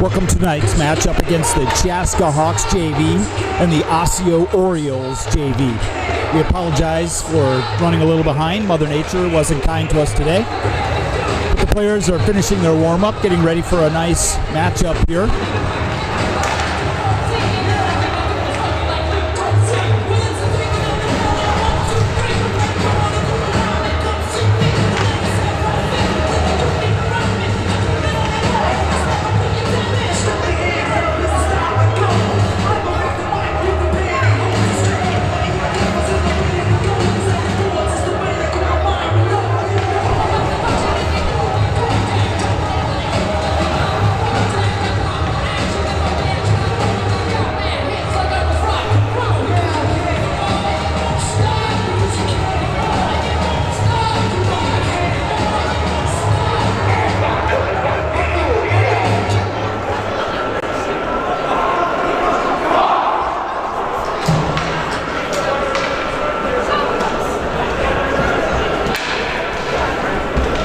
Welcome to tonight's matchup against the Osseo Hawks JV and the Osseo Orioles JV. We apologize for running a little behind. Mother Nature wasn't kind to us today. But the players are finishing their warm-up, getting ready for a nice matchup here.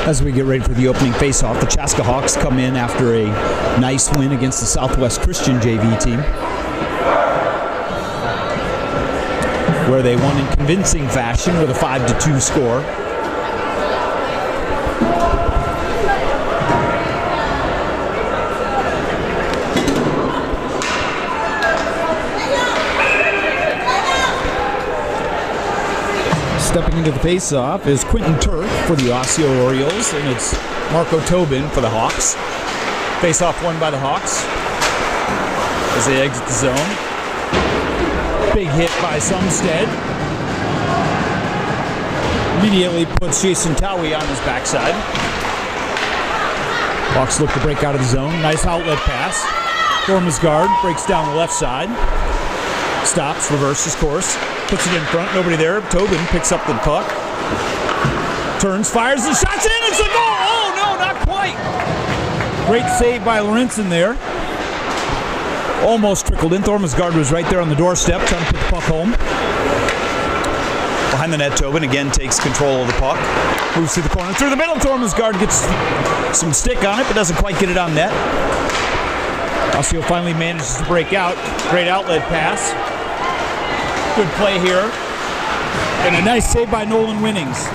As we get ready for the opening face-off, the Osseo Hawks come in after a nice win against the Southwest Christian JV team, where they won in convincing fashion with a 5-2 score. Stepping into the face-off is Quentin Turk for the Osseo Orioles, and it's Marco Tobin for the Hawks. Face-off won by the Hawks as they exit the zone. Big hit by Sumstead. Immediately puts Jason Towie on his backside. Hawks look to break out of the zone. Nice outlet pass. Dormisgaard breaks down the left side. Stops, reverses course. Puts it in front, nobody there. Tobin picks up the puck. Turns, fires, the shot's in, it's a goal! Oh no, not quite! Great save by Lorenzen there. Almost trickled in. Dormisgaard was right there on the doorstep trying to put the puck home. Behind the net, Tobin again takes control of the puck. Moves to the corner, through the middle. Dormisgaard gets some stick on it, but doesn't quite get it on net. Osseo finally manages to break out. Great outlet pass. Good play here. And a nice save by Nolan Winnings.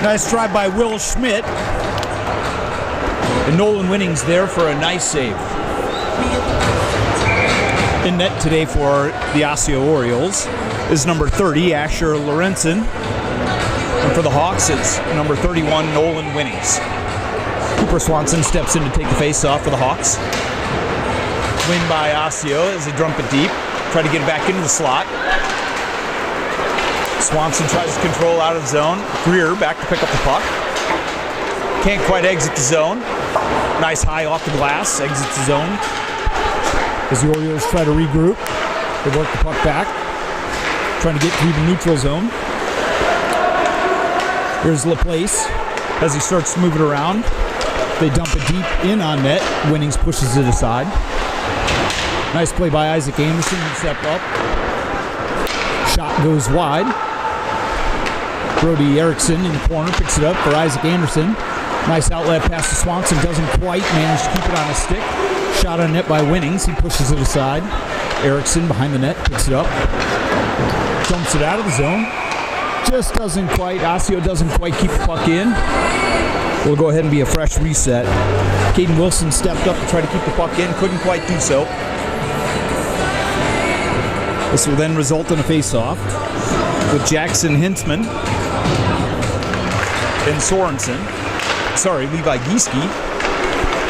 Nice drive by Will Schmidt. And Nolan Winnings there for a nice save. In net today for the Osseo Orioles is number 30, Asher Lorenzen. And for the Hawks, it's number 31, Nolan Winnings. Cooper Swanson steps in to take the face-off for the Hawks. Win by Osseo as they dump it deep. Try to get it back into the slot. Swanson tries to control out of the zone. Greer back to pick up the puck. Can't quite exit the zone. Nice high off the glass. Exits the zone. As the Orioles try to regroup, they work the puck back. Trying to get through the neutral zone. Here's Laplace as he starts to move it around. They dump it deep in on net. Winnings pushes it aside. Nice play by Isaac Anderson. Step up. Shot goes wide. Brody Erickson in the corner picks it up for Isaac Anderson. Nice outlet pass to Swanson. Doesn't quite manage to keep it on a stick. Shot on net by Winnings. He pushes it aside. Erickson behind the net picks it up. Dumps it out of the zone. Just doesn't quite. Osseo doesn't quite keep the puck in. We'll go ahead and be a fresh reset. Caden Wilson stepped up to try to keep the puck in. Couldn't quite do so. This will then result in a face-off with Jackson Hintzman and Sorensen. Sorry, Levi Gieske.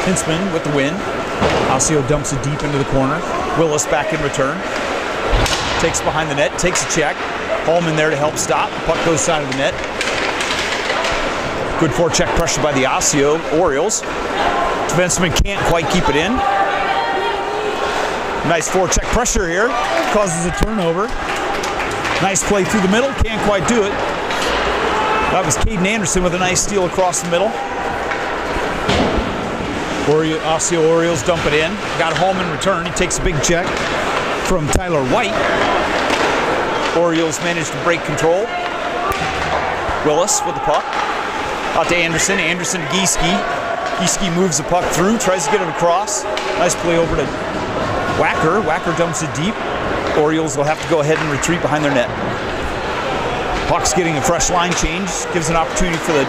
Hintzman with the win. Osseo dumps it deep into the corner. Willis back in return. Takes behind the net, takes a check. Holman there to help stop. Puck goes side of the net. Good forecheck pressure by the Osseo Orioles. Defenseman can't quite keep it in. Nice forecheck pressure here. Causes a turnover. Nice play through the middle. Can't quite do it. That was Caden Anderson with a nice steal across the middle. Osseo Orioles dump it in. Got home in return. He takes a big check from Tyler White. Orioles managed to break control. Willis with the puck. Out to Anderson. Anderson to Gieske. Gieske moves the puck through, tries to get it across. Nice play over to Wacker. Wacker dumps it deep. Orioles will have to go ahead and retreat behind their net. Hawks getting a fresh line change, gives an opportunity for the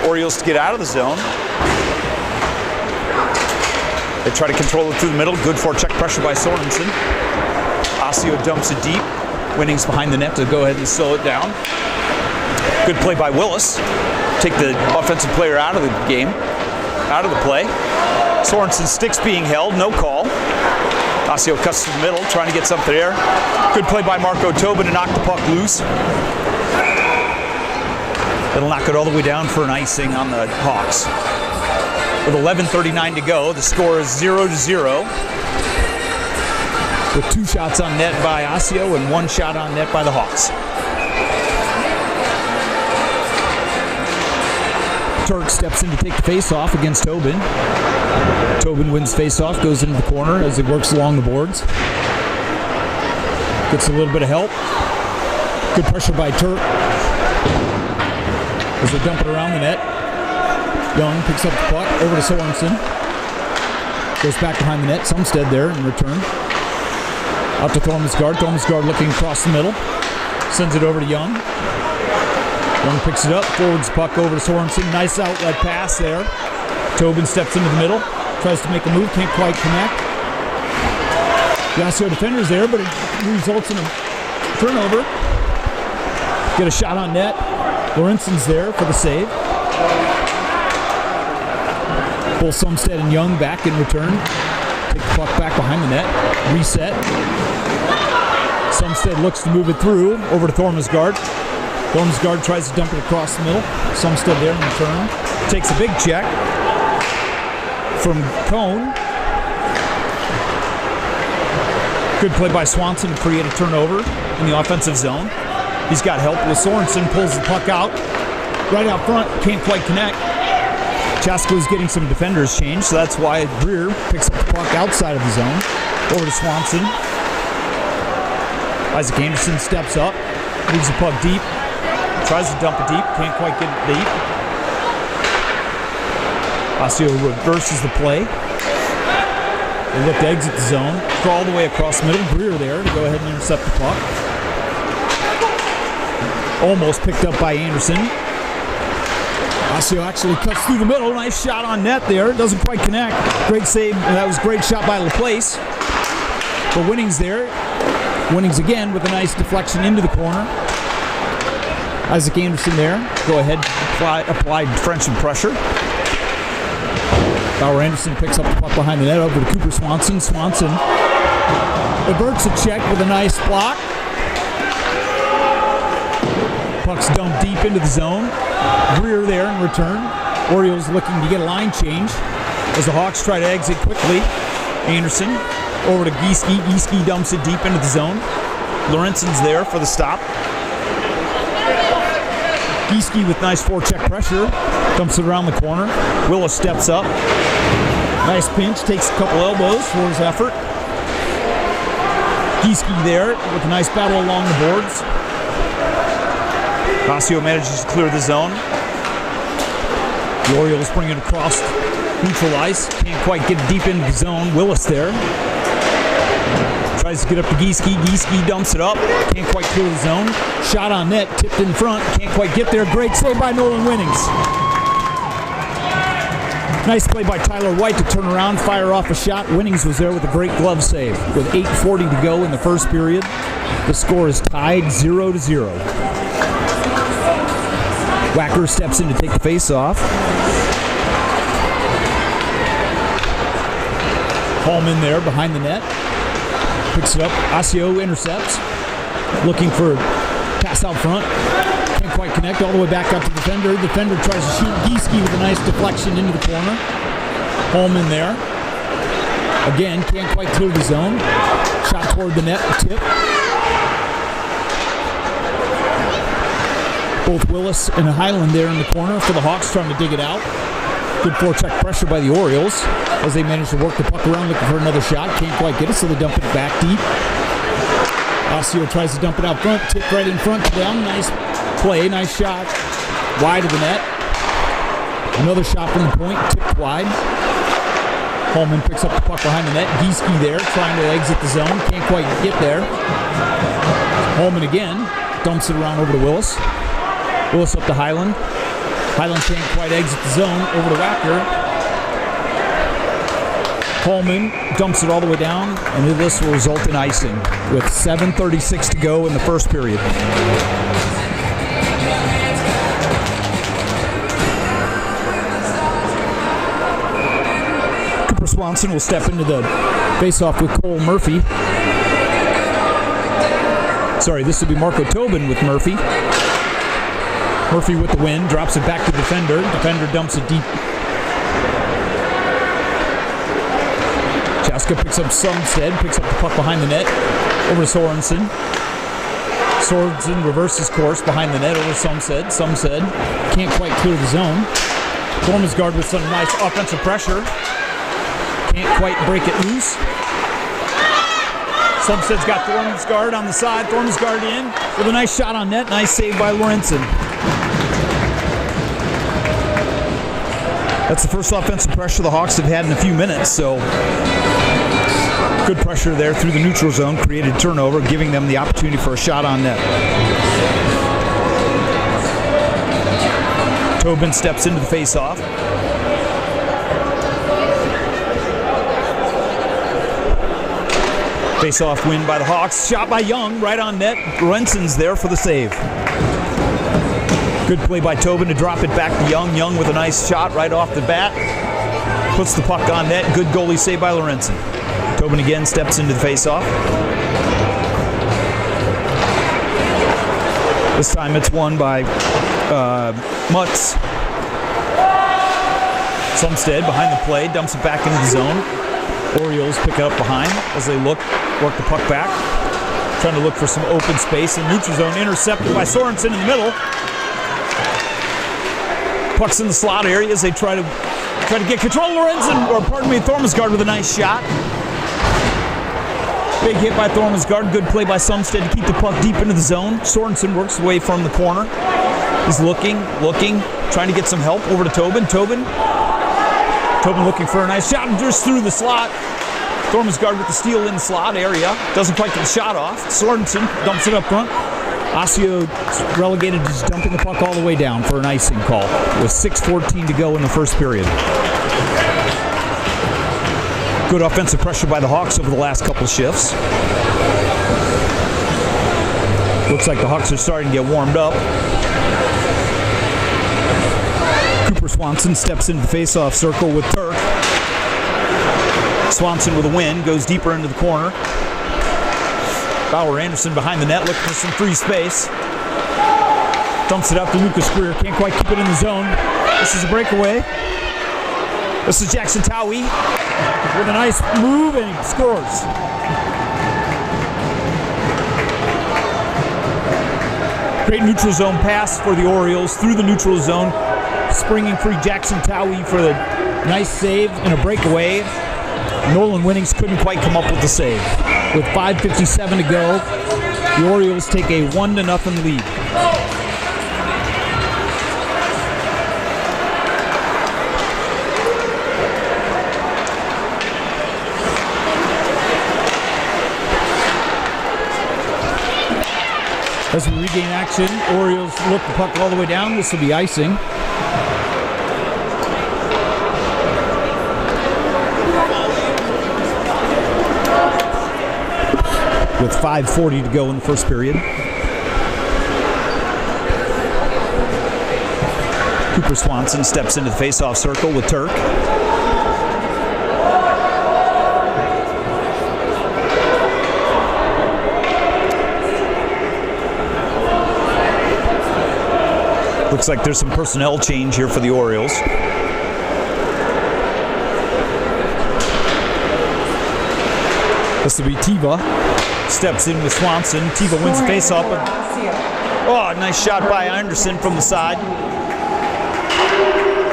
Orioles to get out of the zone. They try to control it through the middle. Good forecheck pressure by Sorensen. Osseo dumps it deep. Winnings behind the net to go ahead and slow it down. Good play by Willis. Take the offensive player out of the game, out of the play. Sorensen's stick's being held, no call. Osseo cuts to the middle, trying to get something there. Good play by Marco Tobin to knock the puck loose. It'll knock it all the way down for an icing on the Hawks. With 11:39 to go, the score is 0-0. With 2 shots on net by Osseo and 1 shot on net by the Hawks. Turk steps in to take the face-off against Tobin. Tobin wins face-off, goes into the corner as he works along the boards. Gets a little bit of help. Good pressure by Turk as they dump it around the net. Young picks up the puck over to Sorensen. Goes back behind the net. Sumstead there in return. Out to Thormesgaard. Thormesgaard looking across the middle. Sends it over to Young. Young picks it up, forwards the puck over to Sorensen. Nice outlet pass there. Tobin steps into the middle, tries to make a move, can't quite connect. The Osseo defender's there, but it results in a turnover. Get a shot on net. Lorenzen's there for the save. Pull Sumstead and Young back in return. Take the puck back behind the net. Reset. Sumstead looks to move it through, over to Thormesgaard. Thormesgaard tries to dump it across the middle. Sumstead there in return. Takes a big check from Cone. Good play by Swanson to create a turnover in the offensive zone. He's got help with Sorensen, pulls the puck out. Right out front, can't quite connect. Chasko's getting some defenders changed, so that's why Greer picks up the puck outside of the zone. Over to Swanson. Isaac Anderson steps up, leaves the puck deep. Tries to dump it deep, can't quite get it deep. Osseo reverses the play. They look to exit the zone, crawl the way across the middle. Greer there to go ahead and intercept the puck. Almost picked up by Anderson. Osseo actually cuts through the middle. Nice shot on net there. Doesn't quite connect. Great save. That was a great shot by LaPlace. But Winnings there. Winnings again with a nice deflection into the corner. Isaac Anderson there. Go ahead, apply defensive pressure. Bauer Anderson picks up the puck behind the net over to Cooper Swanson. Swanson averts a check with a nice block. Puck's dumped deep into the zone. Greer there in return. Orioles looking to get a line change as the Hawks try to exit quickly. Anderson over to Gieske. Gieske dumps it deep into the zone. Lorenzen's there for the stop. Gieske with nice forecheck pressure. Dumps it around the corner. Willis steps up. Nice pinch. Takes a couple elbows for his effort. Gieske there with a nice battle along the boards. Osseo manages to clear the zone. The Orioles bring it across neutral ice. Can't quite get deep into the zone. Willis there. Tries to get up to Gieske. Gieske dumps it up. Can't quite clear the zone. Shot on net. Tipped in front. Can't quite get there. Great save by Nolan Winnings. Nice play by Tyler White to turn around, fire off a shot. Winnings was there with a great glove save. With 8:40 to go in the first period, the score is tied 0-0. Wacker steps in to take the face-off. Hallman there behind the net. Picks it up. Osseo intercepts. Looking for pass out front. Can't quite connect. All the way back up to the defender. The defender tries to shoot Gieske with a nice deflection into the corner. Hallman there. Again, can't quite clear the zone. Shot toward the net. Tip. Both Willis and Highland there in the corner for the Hawks trying to dig it out. Good forecheck pressure by the Orioles as they manage to work the puck around looking for another shot. Can't quite get it, so they dump it back deep. Osseo tries to dump it out front. Tip right in front to them. Nice play, nice shot. Wide of the net. Another shot from the point, tipped wide. Holman picks up the puck behind the net. Gieske there, trying to exit the zone. Can't quite get there. Holman again. Dumps it around over to Willis. Willis up to Highland. Highland can't quite exit the zone. Over to Wacker. Holman dumps it all the way down, and this will result in icing with 7:36 to go in the first period. Swanson will step into the face-off with Cole Murphy. Sorry, this will be Marco Tobin with Murphy. Murphy with the win, drops it back to defender. Defender dumps it deep. Chaska picks up Sumstead, picks up the puck behind the net. Over to Sorensen. Sorensen reverses course behind the net over to Sumstead. Sumstead can't quite clear the zone. Thormesgaard with some nice offensive pressure. Can't quite break it loose. Sumstead's got Thormesgaard on the side. Thormesgaard in with a nice shot on net. Nice save by Lorenzen. That's the first offensive pressure the Hawks have had in a few minutes, so good pressure there through the neutral zone. Created turnover, giving them the opportunity for a shot on net. Tobin steps into the face-off. Face-off win by the Hawks. Shot by Young, right on net. Lorenzen's there for the save. Good play by Tobin to drop it back to Young. Young with a nice shot right off the bat. Puts the puck on net. Good goalie save by Lorenzen. Tobin again steps into the face-off. This time it's won by Mutz. Sumstead behind the play, dumps it back into the zone. Orioles pick it up behind as they work the puck back. Trying to look for some open space in neutral zone. Intercepted by Sorensen in the middle. Puck's in the slot area as they try to get control. Thormesgaard with a nice shot. Big hit by Thormesgaard. Good play by Sumstead to keep the puck deep into the zone. Sorensen works away from the corner. He's looking, trying to get some help over to Tobin. Tobin looking for a nice shot and just through the slot. Thormesgaard with the steal in the slot area. Doesn't quite get the shot off. Sorensen dumps it up front. Osseo relegated to just dumping the puck all the way down for an icing call with 6:14 to go in the first period. Good offensive pressure by the Hawks over the last couple shifts. Looks like the Hawks are starting to get warmed up. Cooper Swanson steps into the face-off circle with Turk. Swanson with a win, goes deeper into the corner. Bauer Anderson behind the net looking for some free space. Dumps it up to Lucas Greer. Can't quite keep it in the zone. This is a breakaway. This is Jackson Towie with a nice move and he scores. Great neutral zone pass for the Orioles through the neutral zone. Springing free Jackson Towie for the nice save and a breakaway. Nolan Winnings couldn't quite come up with the save. With 5:57 to go, the Orioles take a 1-0 lead. As we regain action, Orioles look the puck all the way down. This will be icing. With 5:40 to go in the first period. Cooper Swanson steps into the face-off circle with Turk. Looks like there's some personnel change here for the Orioles. This will be Tiva. Steps in with Swanson. Tiva wins the face-off. Oh, nice shot by Anderson from the side.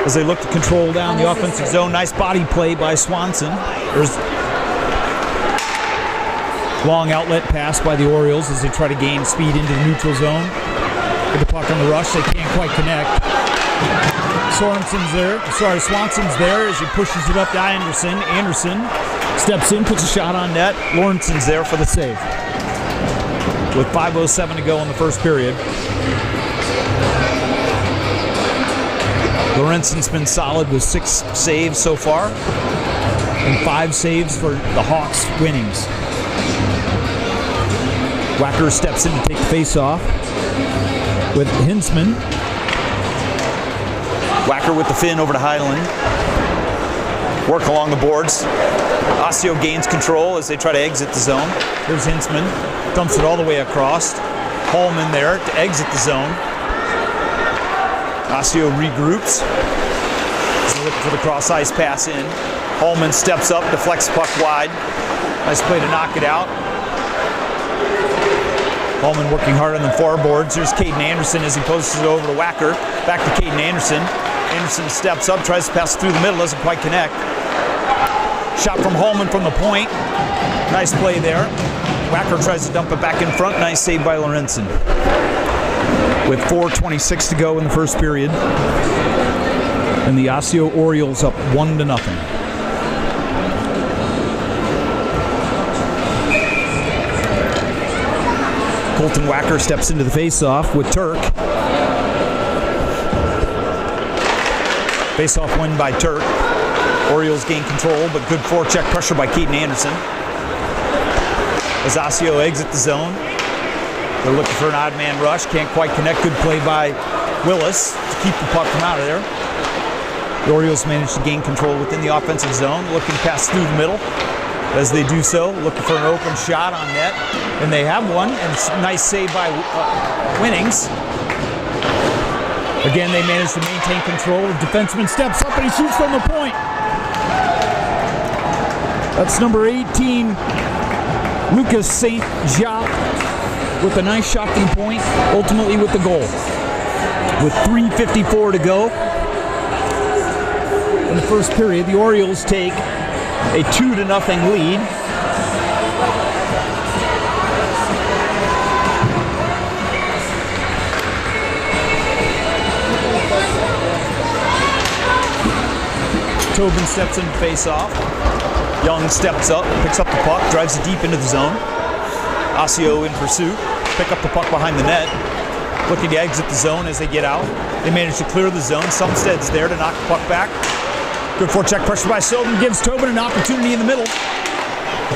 As they look to control down the offensive zone. Nice body play by Swanson. There's long outlet pass by the Orioles as they try to gain speed into the neutral zone. Get the puck on the rush. They can't quite connect. Swanson's there as he pushes it up to Anderson. Anderson steps in, puts a shot on net. Lawrenson's there for the save. With 5:07 to go in the first period. Lawrenson's been solid with 6 saves so far and 5 saves for the Hawks winnings. Wacker steps in to take the face-off with Hinsman. Wacker with the fin over to Heideland. Work along the boards. Osseo gains control as they try to exit the zone. Here's Hinsman. Dumps it all the way across. Hallman there to exit the zone. Osseo regroups. He's looking for the cross-ice pass in. Hallman steps up, deflects the puck wide. Nice play to knock it out. Hallman working hard on the forwards. Here's Caden Anderson as he posts it over to Wacker. Back to Caden Anderson. Anderson steps up, tries to pass through the middle, doesn't quite connect. Shot from Hallman from the point. Nice play there. Wacker tries to dump it back in front. Nice save by Lorenzen. With 4:26 to go in the first period. And the Osseo Orioles up 1-0. Colton Wacker steps into the face-off with Turk. Face-off win by Turk. Orioles gain control, but good forecheck pressure by Keaton Anderson. As Osseo exit the zone, they're looking for an odd man rush. Can't quite connect. Good play by Willis to keep the puck from out of there. The Orioles managed to gain control within the offensive zone, looking to pass through the middle. As they do so, looking for an open shot on net, and they have one, and it's a nice save by Winnings. Again, they managed to maintain control. The defenseman steps up and he shoots from the point. That's number 18, Lucas St. Jacques, with a nice shot from the point, ultimately with the goal. With 3:54 to go in the first period, the Orioles take a 2-0 lead. Tobin steps in to face off. Young steps up, picks up the puck, drives it deep into the zone. Osseo in pursuit, pick up the puck behind the net, looking to exit the zone as they get out. They manage to clear the zone. Sumstead's there to knock the puck back. Good forecheck pressure by Silton, gives Tobin an opportunity in the middle.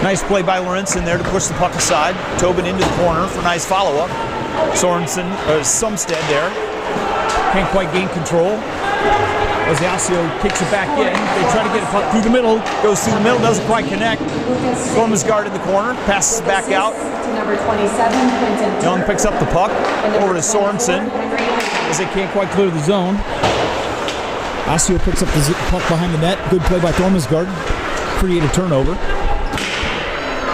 Nice play by Lorenzen there to push the puck aside. Tobin into the corner for a nice follow-up. Sumstead there. Can't quite gain control. As Osseo kicks it back in, they try to get a puck through the middle. Goes through the middle, doesn't quite connect. Thormisgaard in the corner, passes it back out. Young picks up the puck over to Sorensen as they can't quite clear the zone. Osseo picks up the puck behind the net. Good play by Thormisgaard. Create a turnover.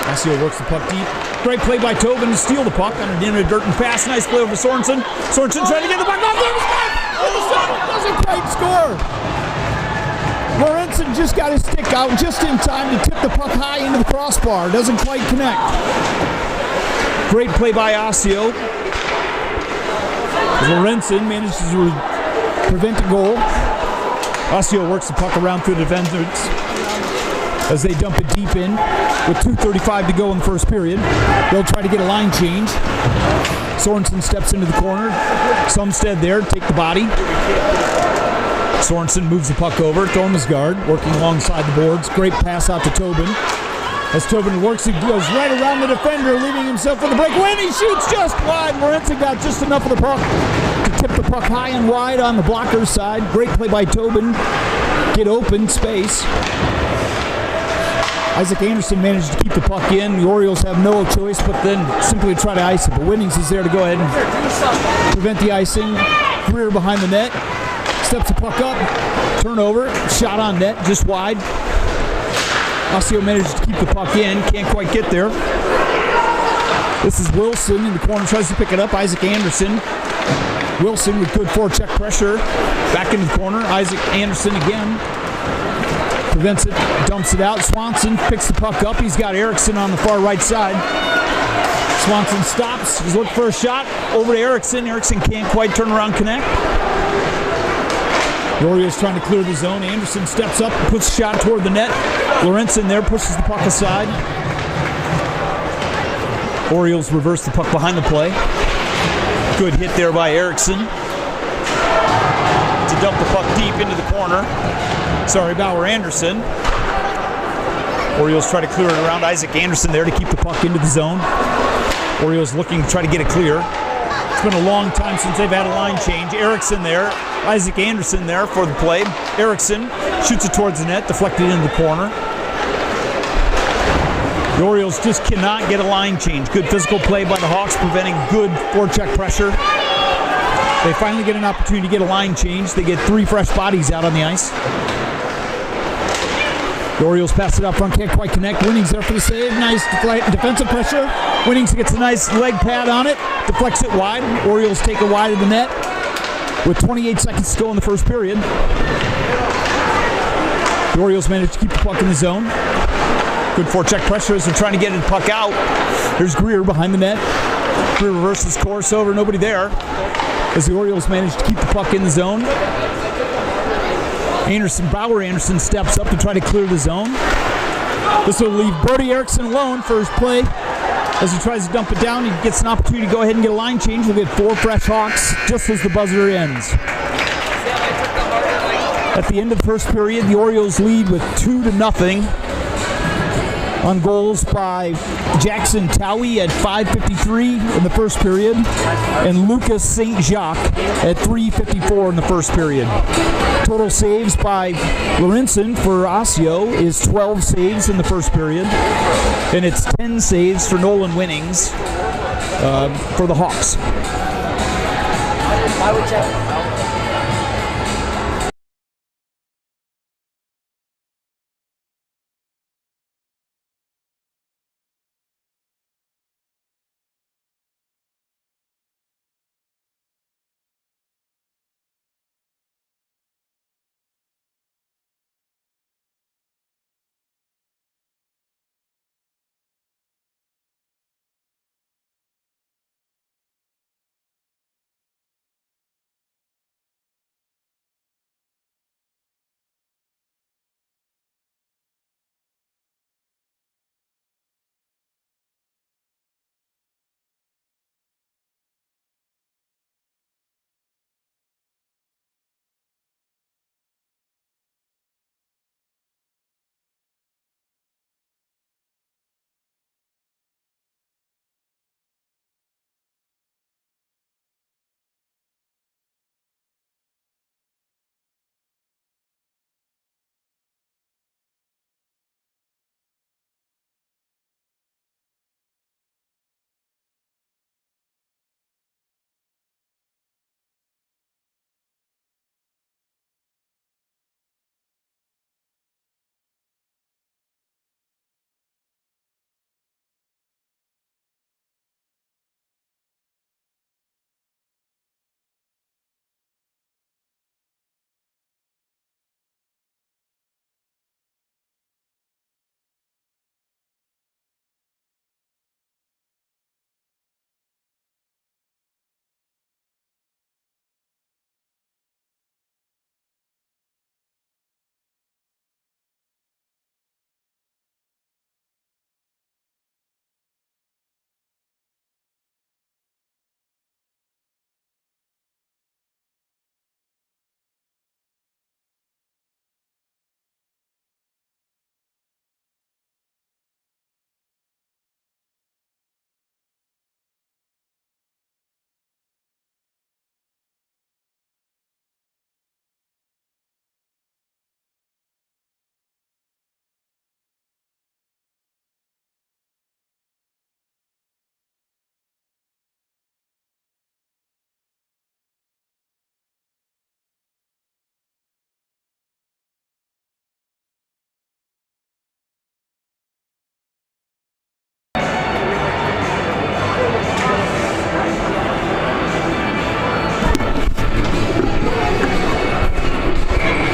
Osseo works the puck deep. Great play by Tobin to steal the puck on an inadvertent pass. Nice play over Sorensen. Sorensen trying to get the puck off Thormisgaard. Doesn't quite score. Lorenzen just got his stick out just in time to tip the puck high into the crossbar. Doesn't quite connect. Great play by Osseo. Lorenzen manages to prevent a goal. Osseo works the puck around through the defenders as they dump it deep in with 2:35 to go in the first period. They'll try to get a line change. Sorensen steps into the corner. Sumstead there, take the body. Sorensen moves the puck over. Thormisgaard working alongside the boards. Great pass out to Tobin. As Tobin works, he goes right around the defender, leaving himself for the breakaway, and he shoots just wide. Lorenzen got just enough of the puck to tip the puck high and wide on the blocker's side. Great play by Tobin. Get open space. Isaac Anderson managed to keep the puck in. The Orioles have no choice but then simply try to ice it. But Winnings is there to go ahead and prevent the icing. Greer behind the net. Steps the puck up. Turnover. Shot on net. Just wide. Osseo manages to keep the puck in. Can't quite get there. This is Wilson in the corner. Tries to pick it up. Isaac Anderson. Wilson with good forecheck pressure. Back into the corner. Isaac Anderson again. Prevents it, dumps it out. Swanson picks the puck up. He's got Erickson on the far right side. Swanson stops. He's looking for a shot. Over to Erickson. Erickson can't quite turn around, connect. The Orioles trying to clear the zone. Anderson steps up, puts a shot toward the net. Lorenzen there pushes the puck aside. Orioles reverse the puck behind the play. Good hit there by Erickson to dump the puck deep into the corner. Sorry, Bauer Anderson. Orioles try to clear it around. Isaac Anderson there to keep the puck into the zone. Orioles looking to try to get it clear. It's been a long time since they've had a line change. Erickson there. Isaac Anderson there for the play. Erickson shoots it towards the net, deflected into the corner. The Orioles just cannot get a line change. Good physical play by the Hawks, preventing good forecheck pressure. They finally get an opportunity to get a line change. They get 3 fresh bodies out on the ice. The Orioles pass it up front, can't quite connect. Winnings there for the save. Nice defensive pressure. Winnings gets a nice leg pad on it, deflects it wide. Orioles take it wide of the net with 28 seconds to go in the first period. The Orioles manage to keep the puck in the zone. Good forecheck pressure as they're trying to get the puck out. Here's Greer behind the net. Greer reverses course over, nobody there, as the Orioles manage to keep the puck in the zone. Bauer Anderson steps up to try to clear the zone. This will leave Brody Erickson alone for his play. As he tries to dump it down, he gets an opportunity to go ahead and get a line change. We'll get 4 fresh Hawks just as the buzzer ends. At the end of the first period, the Orioles lead with 2-0 on goals by Jackson Towie at 5:53 in the first period and Lucas St. Jacques at 3:54 in the first period. Total saves by Lorenzen for Osseo is 12 saves in the first period, and it's 10 saves for Nolan Winnings for the Hawks.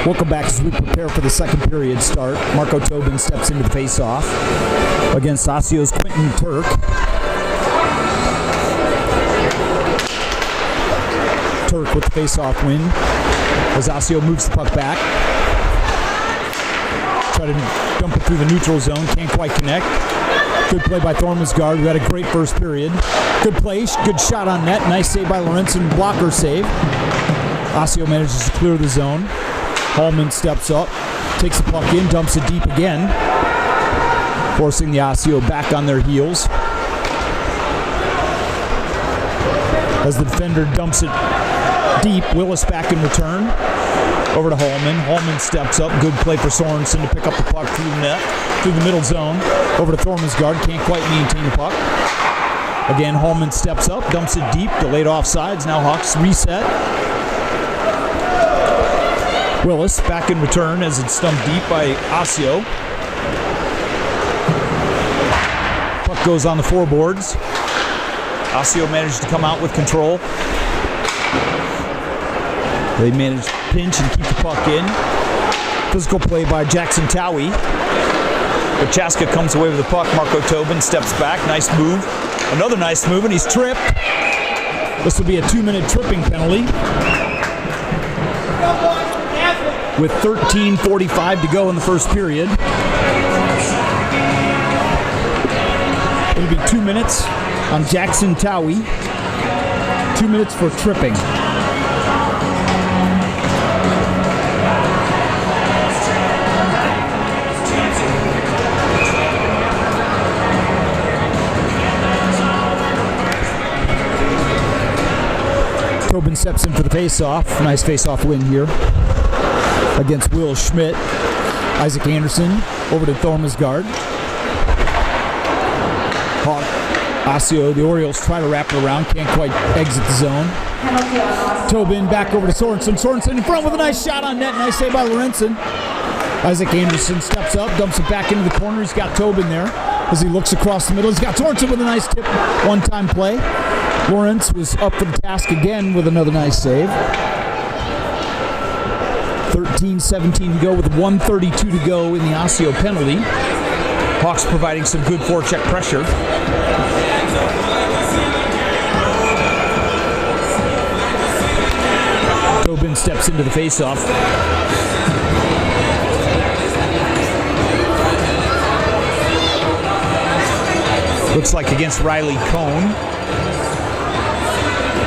Welcome back as we prepare for the second period start. Marco Tobin steps into the face-off against Osseo's Quentin Turk. Turk with the face-off win. as Osseo moves the puck back. Try to dump it through the neutral zone. Can't quite connect. Good play by Thormesgaard, who had a great first period. Good play. Good shot on net. Nice save by Lorenzen. Blocker save. Osseo manages to clear the zone. Hallman steps up. Takes the puck in. Dumps it deep again. Forcing the Osseo back on their heels. As the defender dumps it deep, Willis back in return. Over to Hallman. Hallman steps up. Good play for Sorensen to pick up the puck through the net, through the middle zone. Over to Thormesgaard. Can't quite maintain the puck. Again, Hallman steps up, dumps it deep. Delayed offsides. Now Hawks reset. Willis back in return as it's stumped deep by Osseo. Puck goes on the floorboards. Osseo managed to come out with control. They managed to pinch and keep the puck in. Physical play by Jackson Towie. But Chaska comes away with the puck. Marco Tobin steps back. Nice move. Another nice move, and he's tripped. This will be a 2-minute tripping penalty. With 13:45 to go in the first period. It'll be 2 minutes on Jackson Towie. 2 minutes for tripping. Tobin steps in for the face-off. Nice face-off win here against Will Schmidt. Isaac Anderson over to Thormesgaard. Osseo, the Orioles try to wrap it around, can't quite exit the zone. Tobin back over to Sorensen. Sorensen in front with a nice shot on net. Nice save by Lorenzen. Isaac Anderson steps up, dumps it back into the corner. He's got Tobin there as he looks across the middle. He's got Sorensen with a nice tip, one-time play. Lawrence was up for the task again with another nice save. 13-17 to go with 1:32 to go in the Osseo penalty. Hawks providing some good forecheck pressure. Tobin steps into the faceoff. Looks like against Riley Cohn.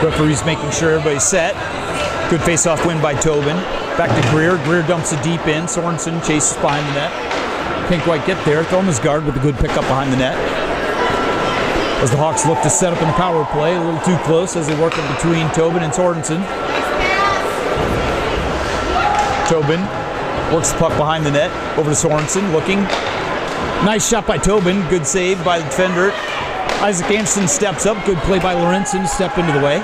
Referee's making sure everybody's set. Good face-off win by Tobin. Back to Greer. Greer dumps it deep in. Sorensen chases behind the net. Can't quite get there. Thormesgaard with a good pickup behind the net. As the Hawks look to set up in the power play, a little too close as they work in between Tobin and Sorensen. Tobin works the puck behind the net. Over to Sorensen, looking. Nice shot by Tobin. Good save by the defender. Isaac Anderson steps up. Good play by Lorenzen. Step into the way.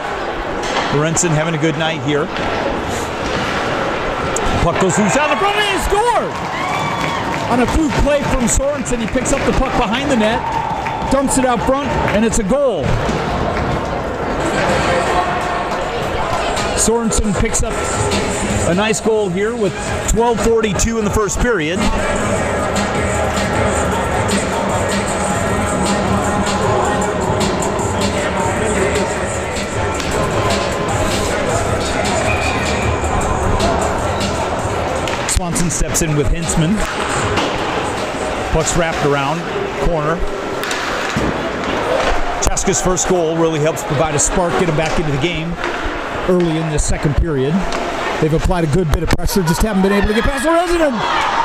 Lorenzen having a good night here. Puck goes loose out in front and he scored! On a fluke play from Sorensen, he picks up the puck behind the net, dumps it out front, and it's a goal. Sorensen picks up a nice goal here with 12:42 in the first period. Swanson steps in with Hintzman. Puck's wrapped around, corner. Chaska's first goal really helps provide a spark, get him back into the game early in the second period. They've applied a good bit of pressure, just haven't been able to get past Lorenzen.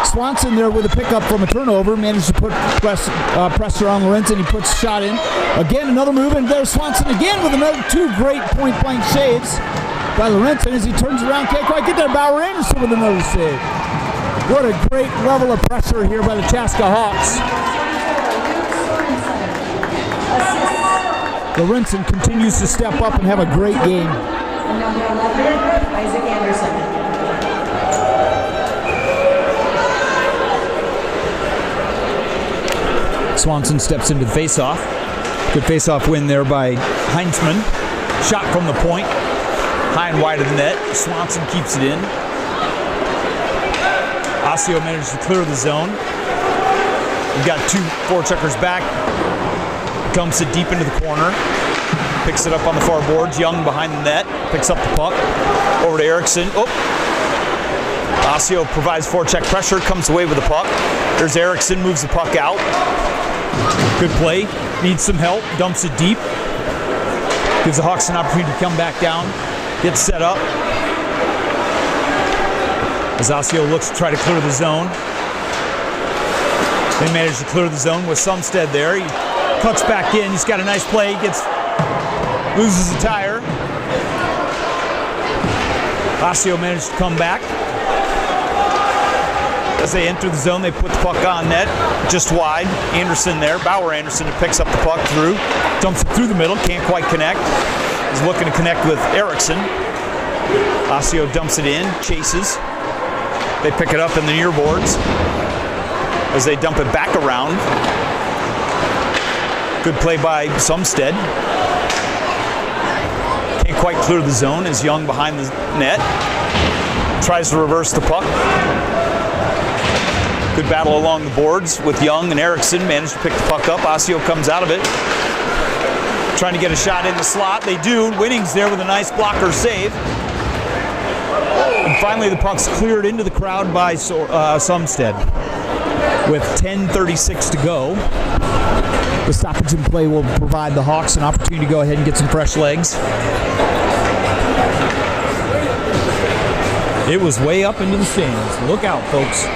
Swanson there with a pickup from a turnover, managed to put pressure on Lorenzen. He puts a shot in. Again, another move, and there's Swanson again with another two great point-blank saves by Lorenzen as he turns around, can't quite get there. Bauer Anderson with another save. What a great level of pressure here by the Chaska Hawks. Lorenzen continues to step up and have a great game. Number 11, Isaac Anderson. Swanson steps into the faceoff. Good faceoff win there by Heinzman. Shot from the point. High and wide of the net. Swanson keeps it in. Osseo managed to clear the zone. We've got two forecheckers back. Dumps it deep into the corner. Picks it up on the far boards. Young behind the net. Picks up the puck. Over to Erickson. Oh! Osseo provides forecheck pressure, comes away with the puck. There's Erickson, moves the puck out. Good play, needs some help, dumps it deep. Gives the Hawks an opportunity to come back down, gets set up. As Osseo looks to try to clear the zone. They manage to clear the zone with Sumstead there. He cuts back in, he's got a nice play, loses a tire. Osseo managed to come back. As they enter the zone, they put the puck on net, just wide. Anderson there, Bauer Anderson, who picks up the puck through, dumps it through the middle, can't quite connect. He's looking to connect with Erickson. Osseo dumps it in, chases. They pick it up in the near boards as they dump it back around. Good play by Sumstead. Can't quite clear the zone as Young behind the net. Tries to reverse the puck. Good battle along the boards with Young and Erickson. Managed to pick the puck up. Osseo comes out of it. Trying to get a shot in the slot. They do. Winnings there with a nice blocker save. And finally the puck's cleared into the crowd by Sumstead. With 10:36 to go. The stoppage in play will provide the Hawks an opportunity to go ahead and get some fresh legs. It was way up into the stands. Look out, folks.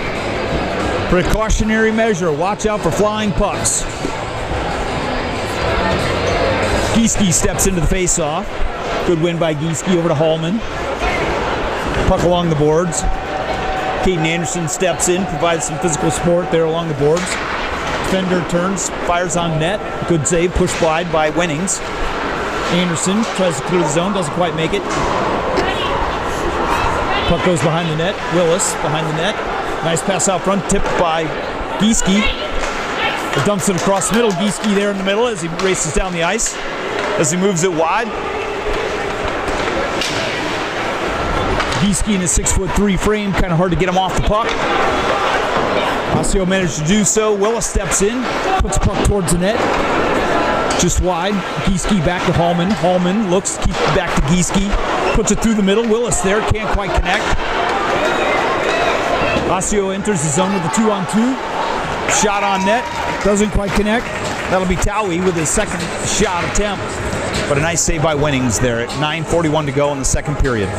Precautionary measure. Watch out for flying pucks. Gieske steps into the face-off. Good win by Gieske over to Hallman. Puck along the boards. Caden Anderson steps in, provides some physical support there along the boards. Defender turns, fires on net. Good save, pushed wide by Winnings. Anderson tries to clear the zone, doesn't quite make it. Puck goes behind the net. Willis behind the net. Nice pass out front, tipped by Gieske. Dumps it across the middle. Gieske there in the middle as he races down the ice. As he moves it wide. Gieske in a 6'3" frame, kind of hard to get him off the puck. Osseo managed to do so. Willis steps in, puts the puck towards the net. Just wide. Gieske back to Hallman. Hallman looks, keeps it back to Gieske. Puts it through the middle. Willis there, can't quite connect. Osseo enters the zone with a 2-on-2. Shot on net, doesn't quite connect. That'll be Towie with his second shot attempt. But a nice save by Winnings there at 9:41 to go in the second period.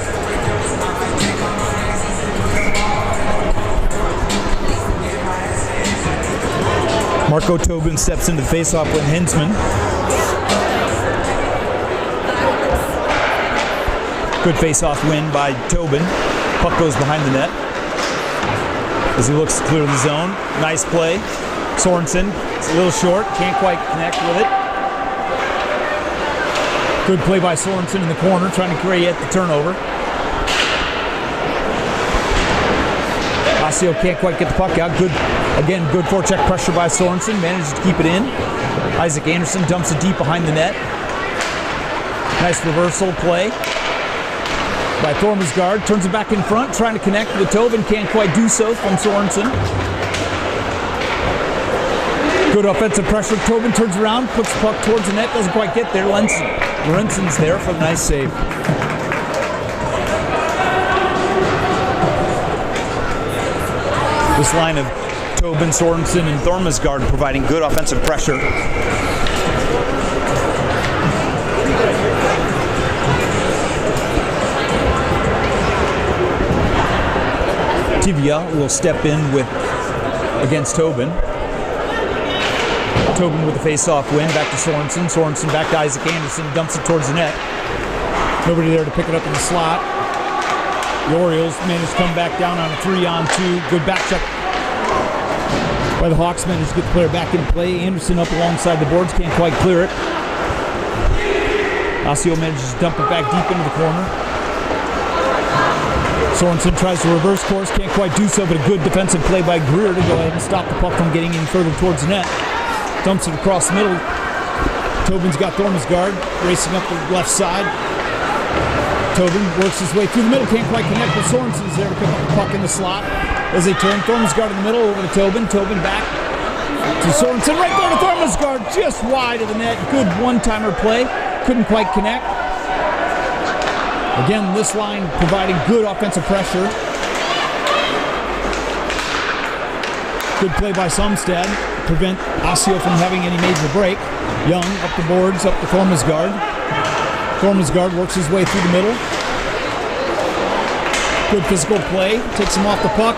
Marco Tobin steps into the faceoff with Hinsman. Good faceoff win by Tobin. Puck goes behind the net as he looks to clear the zone. Nice play. Sorensen, it's a little short, can't quite connect with it. Good play by Sorensen in the corner, trying to create the turnover. Osseo can't quite get the puck out. Good forecheck pressure by Sorensen, manages to keep it in. Isaac Anderson dumps it deep behind the net. Nice reversal play by Thormesgaard, turns it back in front, trying to connect with Tobin, can't quite do so from Sorensen. Good offensive pressure. Tobin turns around, puts the puck towards the net, doesn't quite get there. Lorenzen's there for the nice save. This line of Tobin, Sorensen, and Thormesgaard providing good offensive pressure. Tivia will step in against Tobin. Tobin with the face-off win, back to Sorensen. Sorensen back to Isaac Anderson, dumps it towards the net. Nobody there to pick it up in the slot. The Orioles managed to come back down on a 3-on-2. Good back check by the Hawks, managed to get the player back in play. Anderson up alongside the boards, can't quite clear it. Osseo manages to dump it back deep into the corner. Sorensen tries to reverse course, can't quite do so, but a good defensive play by Greer to go ahead and stop the puck from getting any further towards the net. Dumps it across the middle. Tobin's got Thormesgaard racing up the left side. Tobin works his way through the middle, can't quite connect, but Sorensen's there to pick up the puck in the slot. As they turn, Thormesgaard in the middle, over to Tobin. Tobin back to Sorensen, right there to Thormesgaard, just wide of the net. Good one-timer play, couldn't quite connect. Again, this line providing good offensive pressure. Good play by Sumstead. Prevent Osseo from having any major break. Young up the boards, up to Thormasgard. Thormasgard works his way through the middle. Good physical play. Takes him off the puck.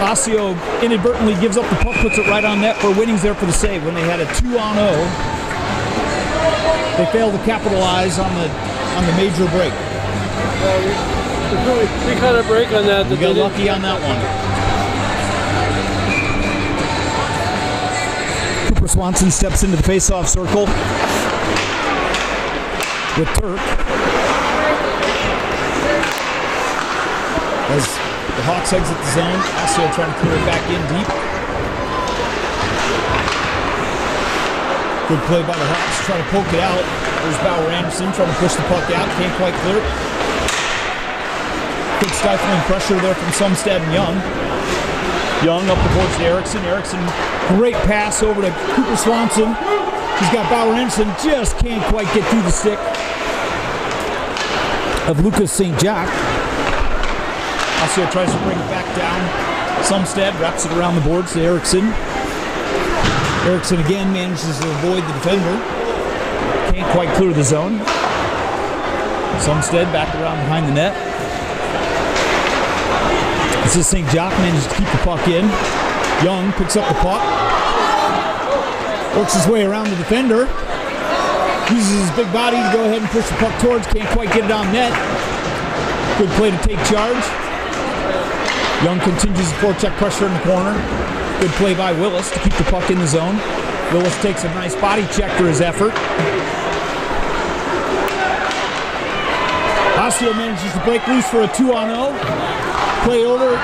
Osseo inadvertently gives up the puck, puts it right on net for Winnings there for the save. When they had a 2-on-0, they failed to capitalize on the major break. We caught a break on that. We got lucky on that one. Cooper Swanson steps into the face-off circle with Turk. As the Hawks exit the zone, Osseo trying to clear it back in deep. Good play by the Hawks, trying to poke it out. There's Bauer Anderson trying to push the puck out, can't quite clear it. Good stifling pressure there from Sumstead and Young. Young up the boards to Erickson. Erickson, great pass over to Cooper Swanson. He's got Bauer Anderson, just can't quite get through the stick of Lucas St. Jacques. Osseo tries to bring it back down. Sumstead wraps it around the boards to Erickson. Erickson again manages to avoid the defender. Can't quite clear the zone. Sumstead back around behind the net. This is St. Jacques manages to keep the puck in. Young picks up the puck. Works his way around the defender. Uses his big body to go ahead and push the puck towards. Can't quite get it on net. Good play to take charge. Young continues to forecheck pressure in the corner. Good play by Willis to keep the puck in the zone. Willis takes a nice body check for his effort. Osseo manages to break loose for a 2-on-0. Play over.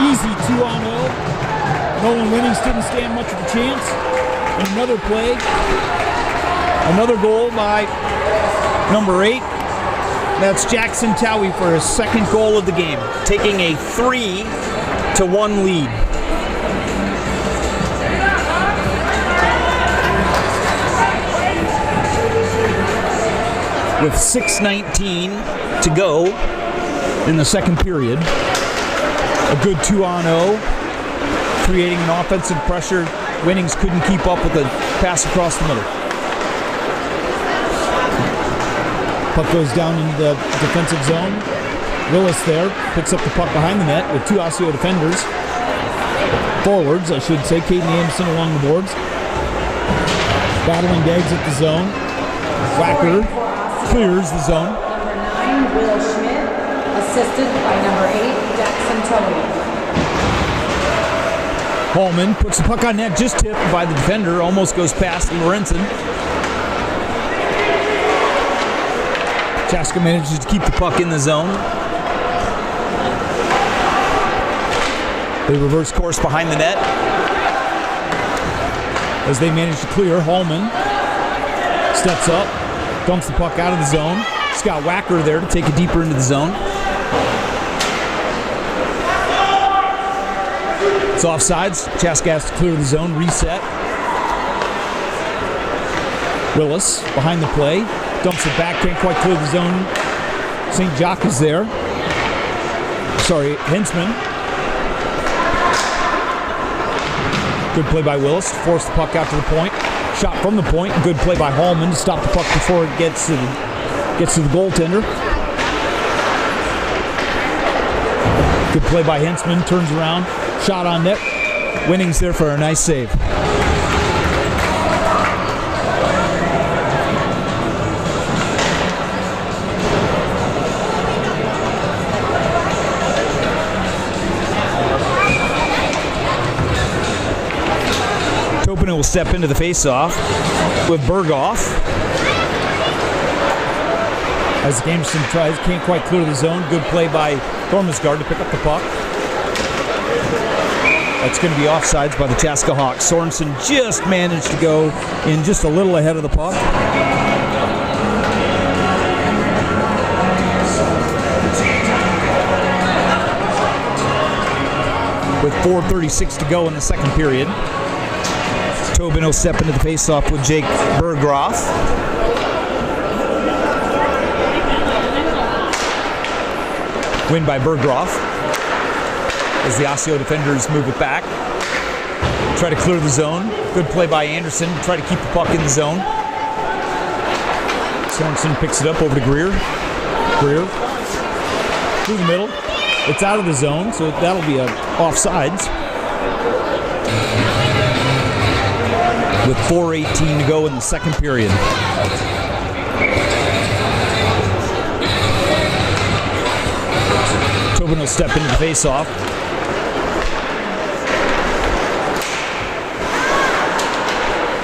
Easy 2-on-0. Nolan Winnings didn't stand much of a chance. And another play. Another goal by number 8. That's Jackson Towie for his second goal of the game, taking a 3-1 lead. With 6:19 to go in the second period, a good 2-on-0, creating an offensive pressure. Winnings couldn't keep up with the pass across the middle. Puck goes down into the defensive zone. Willis there picks up the puck behind the net with 2 Osseo defenders. Forwards, I should say. Caden Anderson along the boards. Battling to exit the zone. Wacker clears the zone. Number 9, Will Schmidt, assisted by number 8, Jackson Towie. Hallman puts the puck on net, just tipped by the defender, almost goes past Lorenzen. Chaska manages to keep the puck in the zone. They reverse course behind the net. As they manage to clear, Hallman steps up, dumps the puck out of the zone. Scott Wacker there to take it deeper into the zone. It's offsides. Chaska has to clear the zone, reset. Willis behind the play. Dumps it back, can't quite clear the zone. St. Jacques is there. Sorry, Hensman. Good play by Willis to force the puck out to the point. Shot from the point. Good play by Hallman to stop the puck before it gets to the goaltender. Good play by Hensman. Turns around. Shot on net. Winnings there for a nice save. Topin will step into the face-off with Berghoff. As Anderson tries, can't quite clear the zone. Good play by Thormasgard to pick up the puck. That's going to be offsides by the Chaska Hawks. Sorensen just managed to go in just a little ahead of the puck. With 4:36 to go in the second period. Tobin will step into the face-off with Jake Berghoff. Win by Berghoff. as the Osseo defenders move it back. Try to clear the zone. Good play by Anderson to try to keep the puck in the zone. Sorensen picks it up over to Greer. Greer through the middle. It's out of the zone, so that'll be a offsides. With 4:18 to go in the second period. Tobin will step into the faceoff.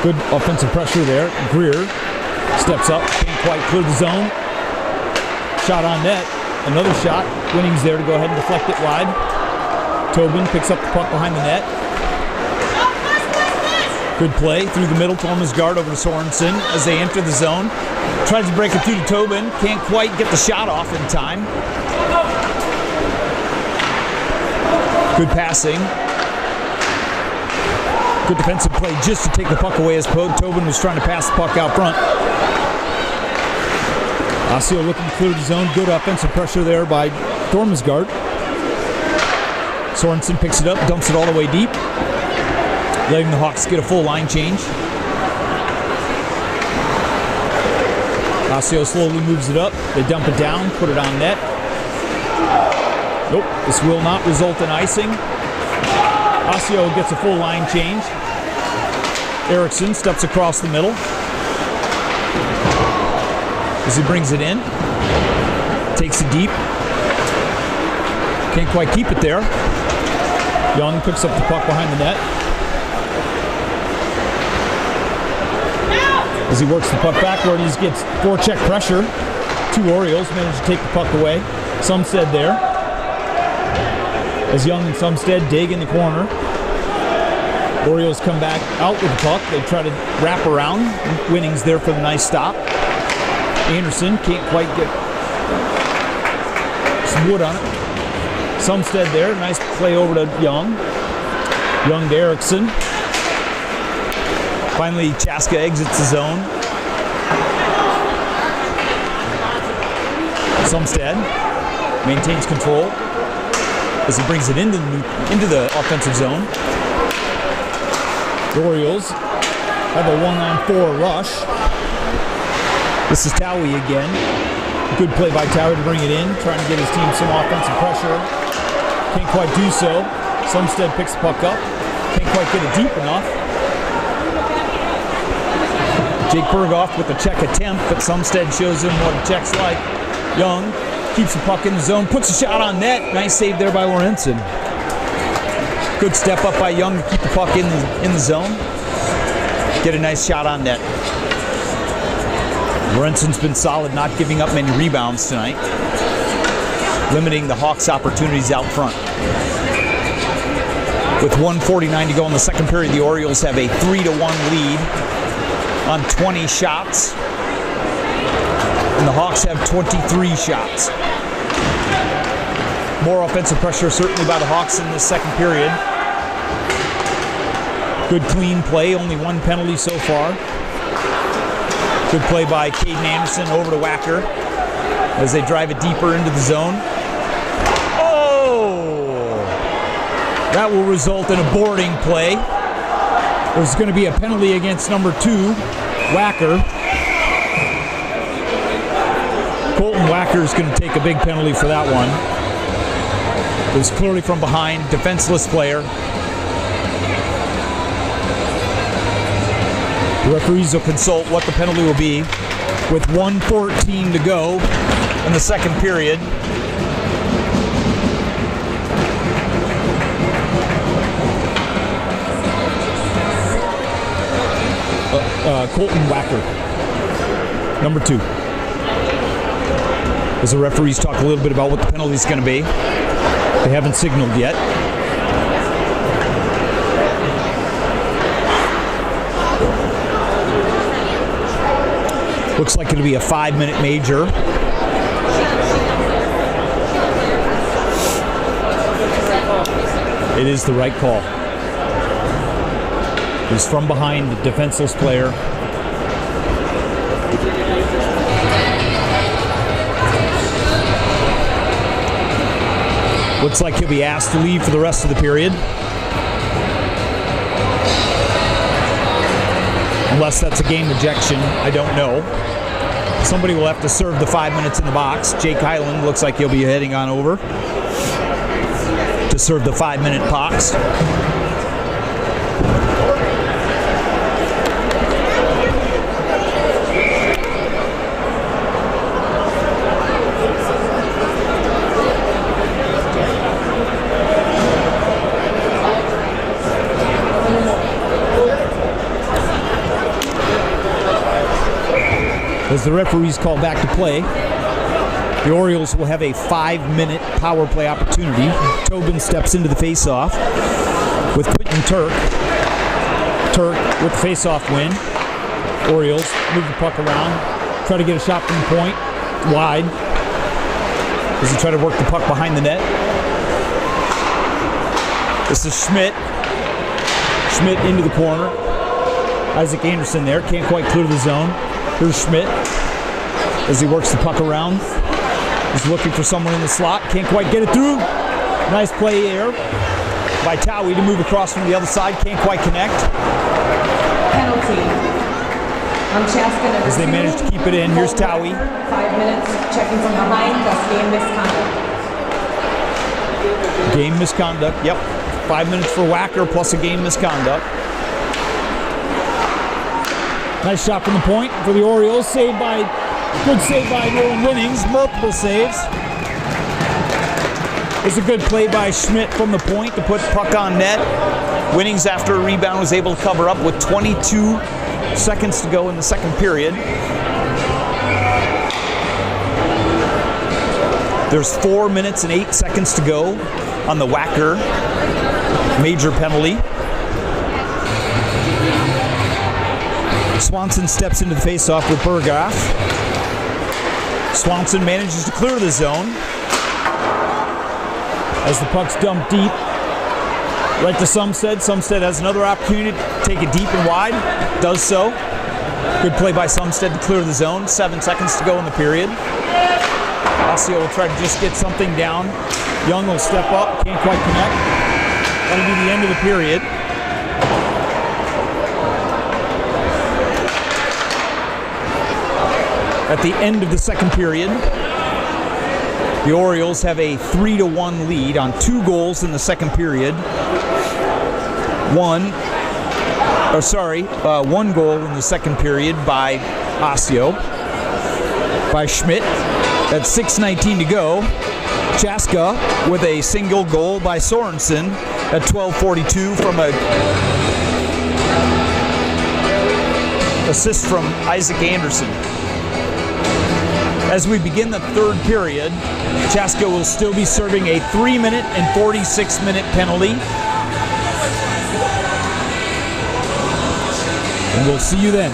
Good offensive pressure there. Greer steps up, can't quite clear the zone. Shot on net. Another shot. Winning's there to go ahead and deflect it wide. Tobin picks up the puck behind the net. Good play through the middle. Tormsgaard over to Sorensen as they enter the zone. Tries to break it through to Tobin. Can't quite get the shot off in time. Good passing. Good defensive play just to take the puck away as Tobin was trying to pass the puck out front. Osseo looking to clear the zone. Good offensive pressure there by Tormsgaard. Sorensen picks it up, dumps it all the way deep, letting the Hawks get a full line change. Osseo slowly moves it up. They dump it down, put it on net. Nope, this will not result in icing. Osseo gets a full line change. Erickson steps across the middle as he brings it in. Takes it deep. Can't quite keep it there. Young picks up the puck behind the net. As he works the puck backward, he gets forecheck pressure. Two Orioles manage to take the puck away. Sumstead there. As Young and Sumstead dig in the corner. Orioles come back out with the puck. They try to wrap around. Winning's there for the nice stop. Anderson can't quite get some wood on it. Sumstead there. Nice play over to Young. Young to Erickson. Finally, Chaska exits the zone. Sumstead maintains control as he brings it into the offensive zone. The Orioles have a 1-on-4 rush. This is Towie again. Good play by Towie to bring it in, trying to get his team some offensive pressure. Can't quite do so. Sumstead picks the puck up. Can't quite get it deep enough. Jake Berghoff with a check attempt, but Sumstead shows him what a check's like. Young keeps the puck in the zone, puts a shot on net. Nice save there by Lorenzen. Good step up by Young to keep the puck in the zone. Get a nice shot on net. Lorenzen's been solid, not giving up many rebounds tonight, limiting the Hawks' opportunities out front. With 1:49 to go in the second period, the Orioles have a 3-1 lead on 20 shots, and the Hawks have 23 shots. More offensive pressure certainly by the Hawks in this second period. Good clean play, only one penalty so far. Good play by Caden Anderson over to Wacker as they drive it deeper into the zone. Oh! That will result in a boarding play. There's going to be a penalty against number 2, Wacker. Colton Wacker is going to take a big penalty for that one. It was clearly from behind, defenseless player. The referees will consult what the penalty will be with 1:14 to go in the second period. Colton Wacker, number 2. As the referees talk a little bit about what the penalty is going to be. They haven't signaled yet. Looks like it'll be a 5-minute major. It is the right call. He's from behind the defenseless player. Looks like he'll be asked to leave for the rest of the period. Unless that's a game ejection, I don't know. Somebody will have to serve the 5 minutes in the box. Jake Highland looks like he'll be heading on over to serve the 5-minute box. As the referees call back to play, the Orioles will have a 5-minute power play opportunity. Tobin steps into the faceoff with Quentin Turk. Turk with the faceoff win. Orioles move the puck around, try to get a shot from the point, wide, as they try to work the puck behind the net. This is Schmidt. Schmidt into the corner. Isaac Anderson there, can't quite clear the zone. Here's Schmidt as he works the puck around. He's looking for someone in the slot. Can't quite get it through. Nice play there by Towie to move across from the other side. Can't quite connect. Penalty. On Chaska number As they 2, manage to keep it in. Here's Towie. 5 minutes checking from behind, thus game misconduct. Game misconduct. Yep. 5 minutes for Wacker plus a game misconduct. Nice shot from the point for the Orioles. Good save by Nolan Winnings. Multiple saves. It's a good play by Schmidt from the point to put puck on net. Winnings, after a rebound, was able to cover up with 22 seconds to go in the second period. There's 4 minutes and 8 seconds to go on the Wacker major penalty. Swanson steps into the faceoff with Berghoff. Swanson manages to clear the zone As the puck's dumped deep, right to Sumstead. Sumstead has another opportunity to take it deep and wide. Does so. Good play by Sumstead to clear the zone. 7 seconds to go in the period. Osseo will try to just get something down. Young will step up. Can't quite connect. That'll be the end of the period. At the end of the second period, the Orioles have a 3-1 lead on 2 goals in the second period. One goal in the second period by Osseo, by Schmidt. At 6:19 to go, Chaska with a single goal by Sorensen at 12:42 from a assist from Isaac Anderson. As we begin the third period, Chaska will still be serving a 3-minute and 46-minute penalty. And we'll see you then.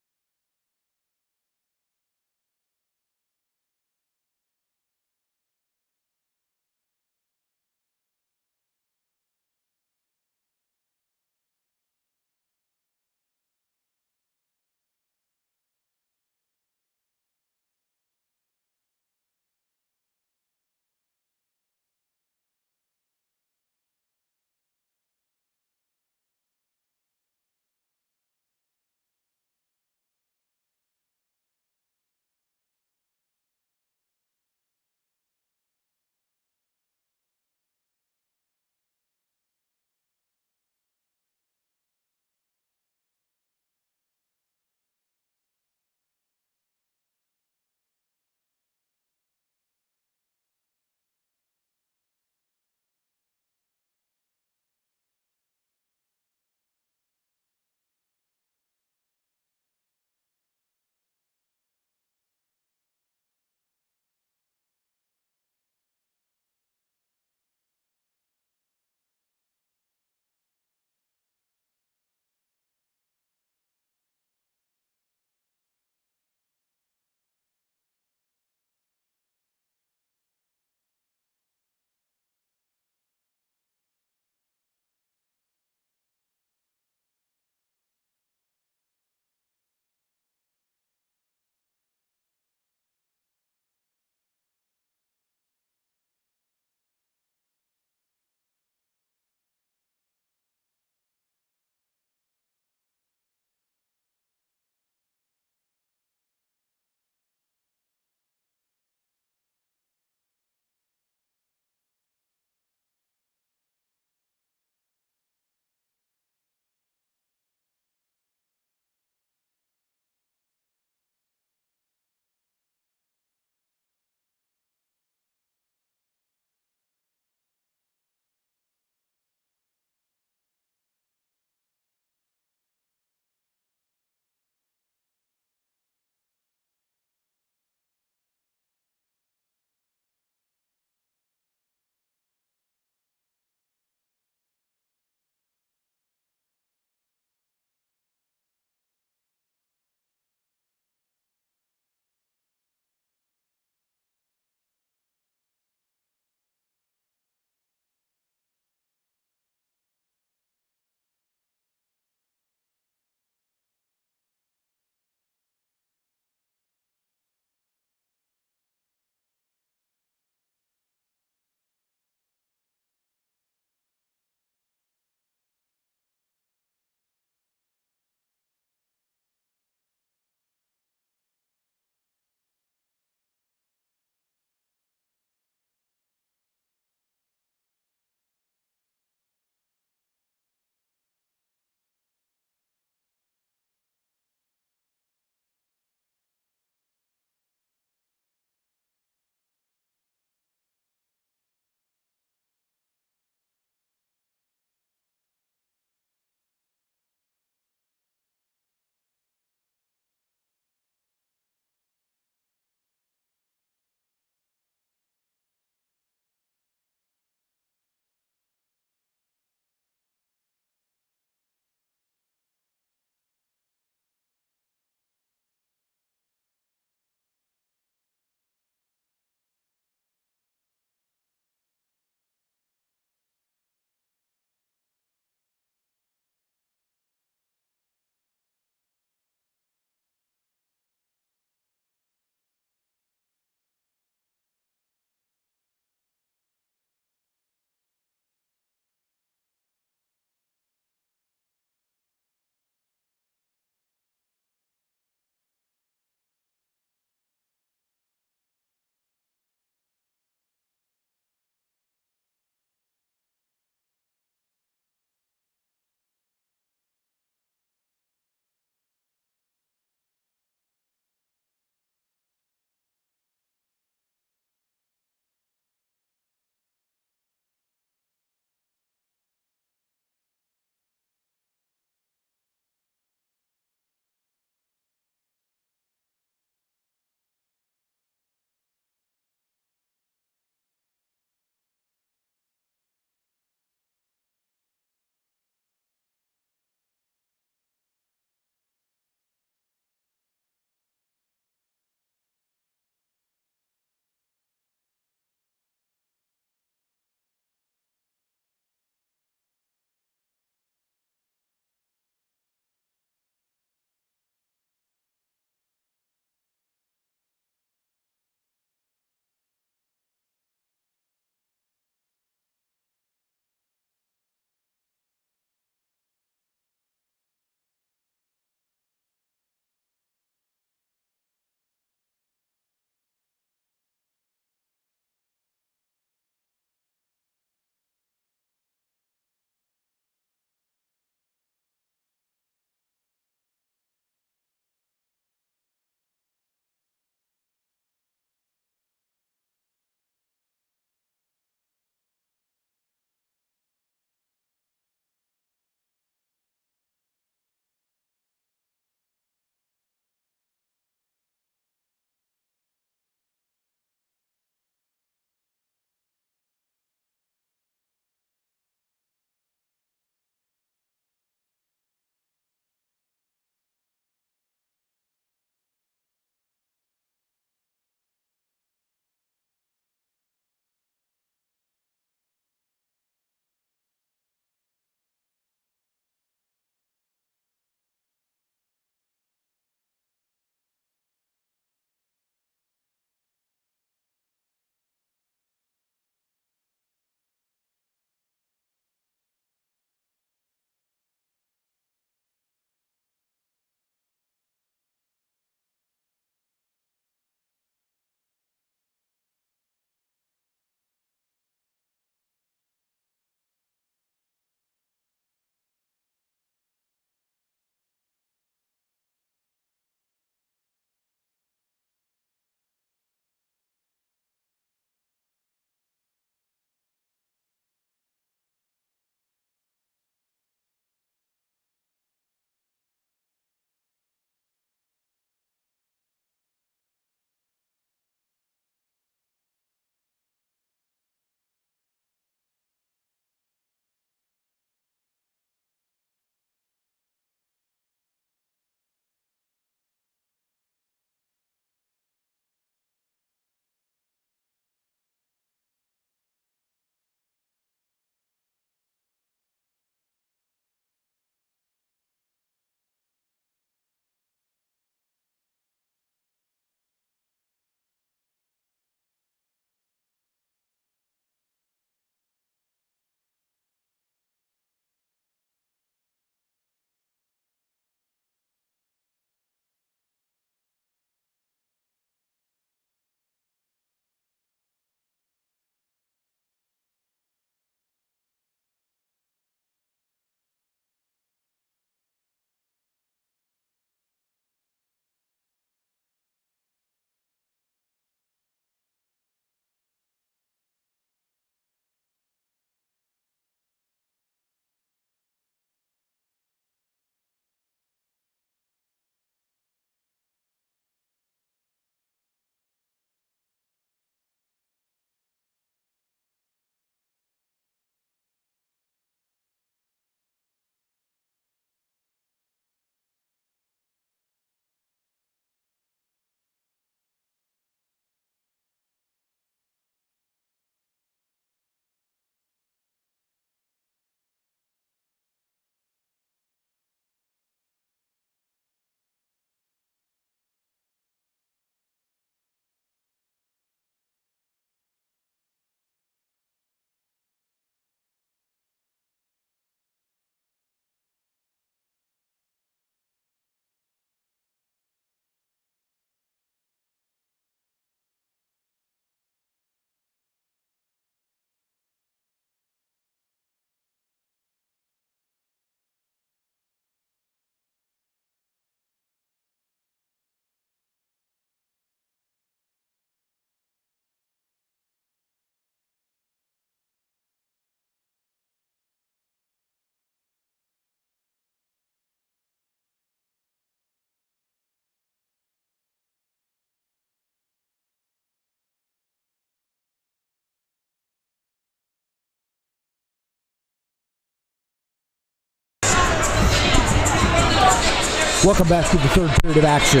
Welcome back to the third period of action.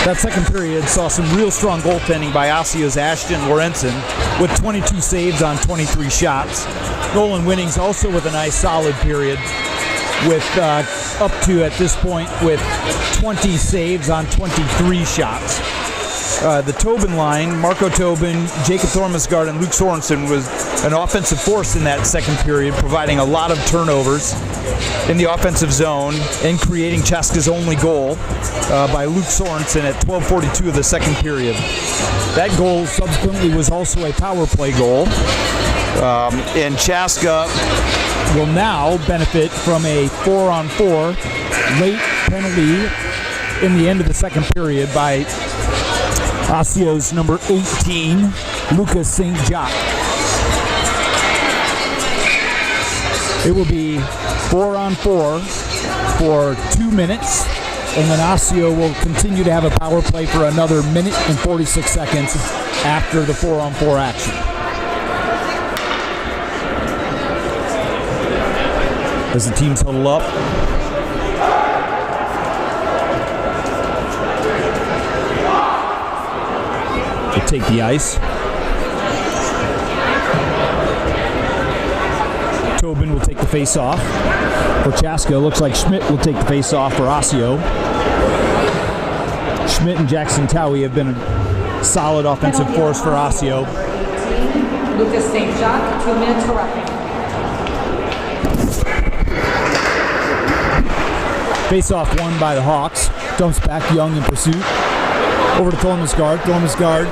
That second period saw some real strong goaltending by Osseo's Ashton Lorenzen with 22 saves on 23 shots. Nolan Winnings also with a nice solid period with up to at this point with 20 saves on 23 shots. The Tobin line, Marco Tobin, Jacob Thormesgaard, and Luke Sorensen was an offensive force in that second period, providing a lot of turnovers in the offensive zone and creating Chaska's only goal by Luke Sorensen at 12:42 of the second period. That goal subsequently was also a power play goal. And Chaska will now benefit from a 4-on-4 late penalty in the end of the second period by Osseo's number 18, Lucas St. Jacques. It will be 4-on-4 for 2 minutes, and then Osseo will continue to have a power play for another minute and 46 seconds after the 4-on-4 action. As the teams huddle up, they take the ice. Tobin will take the face off for Chaska. Looks like Schmidt will take the face off for Osseo. Schmidt and Jackson Towie have been a solid offensive force for Osseo. Lucas St. Jacques, 2 minutes for roughing. Face-off won by the Hawks. Dumps back Young in pursuit. Over to Thormesgaard. Thormesgaard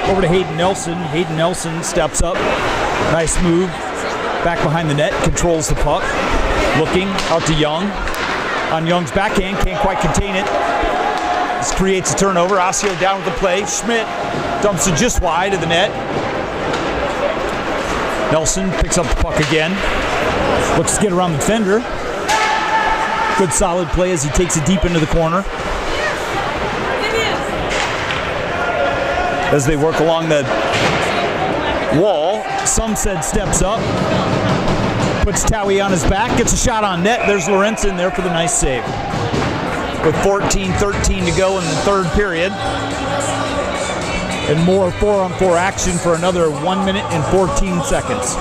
over to Hayden Nelson. Hayden Nelson steps up. Nice move. Back behind the net. Controls the puck. Looking out to Young. On Young's backhand. Can't quite contain it. This creates a turnover. Osseo down with the play. Schmidt dumps it just wide of the net. Nelson picks up the puck again. Looks to get around the defender. Good solid play as he takes it deep into the corner. As they work along the wall, Sumstead steps up, puts Towie on his back, gets a shot on net. There's Lorenzen there for the nice save. With 14:13 to go in the third period. And more 4-on-4 action for another 1 minute and 14 seconds.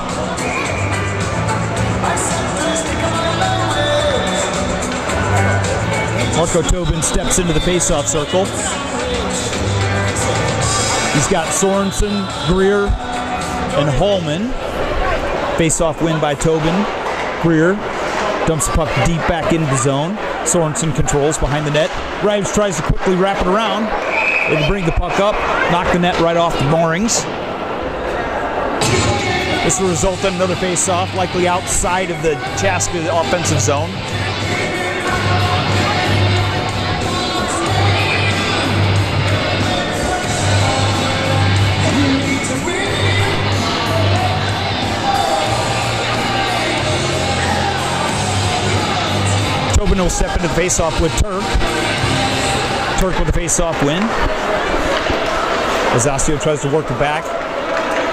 Marco Tobin steps into the face-off circle. He's got Sorensen, Greer, and Holman. Face-off win by Tobin. Greer dumps the puck deep back into the zone. Sorensen controls behind the net. Rives tries to quickly wrap it around. They bring the puck up, knock the net right off the moorings. This will result in another face-off, likely outside of the Chaska offensive zone. Tobin will step into the face-off with Turk. Turk with the face-off win. As Osseo tries to work it back.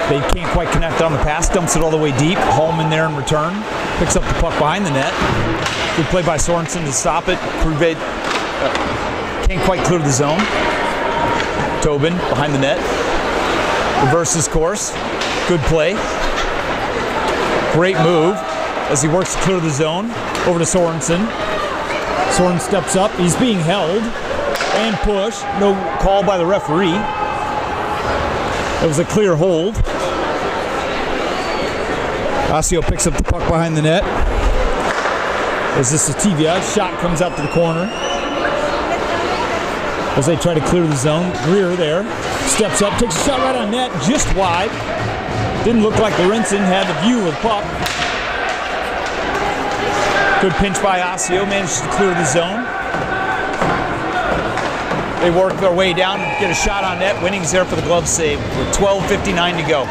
They can't quite connect on the pass. Dumps it all the way deep. Holman there in return. Picks up the puck behind the net. Good play by Sorensen to stop it. Krubate can't quite clear the zone. Tobin behind the net. Reverses course. Good play. Great move as he works to clear the zone. Over to Sorensen. Soren steps up. He's being held and pushed. No call by the referee. It was a clear hold. Osseo picks up the puck behind the net. As this is Sativia. Shot comes out to the corner. As they try to clear the zone. Greer there. Steps up. Takes a shot right on net. Just wide. Didn't look like Lorenzen had the view of the puck. Good pinch by Osseo, managed to clear the zone. They work their way down, get a shot on net. Winnings there for the glove save with 12:59 to go.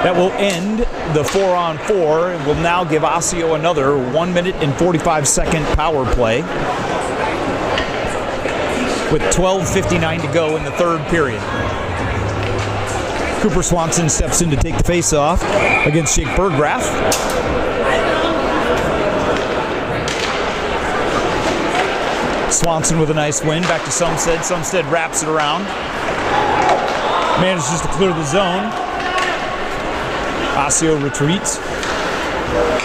That will end the 4-on-4 and will now give Osseo another 1 minute and 45-second power play with 12:59 to go in the third period. Cooper Swanson steps in to take the face-off against Jake Berggraf. Swanson with a nice win. Back to Sumstead. Sumstead wraps it around. Manages to clear the zone. Osseo retreats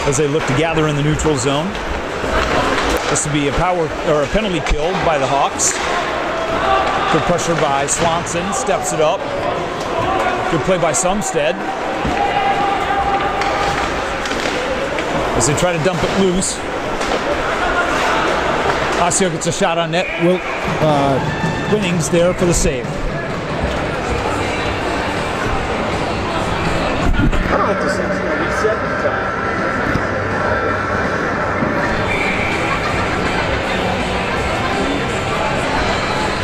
as they look to gather in the neutral zone. This would be a penalty kill by the Hawks. Good pressure by Swanson. Steps it up. Good play by Sumstead as they try to dump it loose. Osseo gets a shot on net. Winnings there for the save. I don't know if this thing's going to reset in time.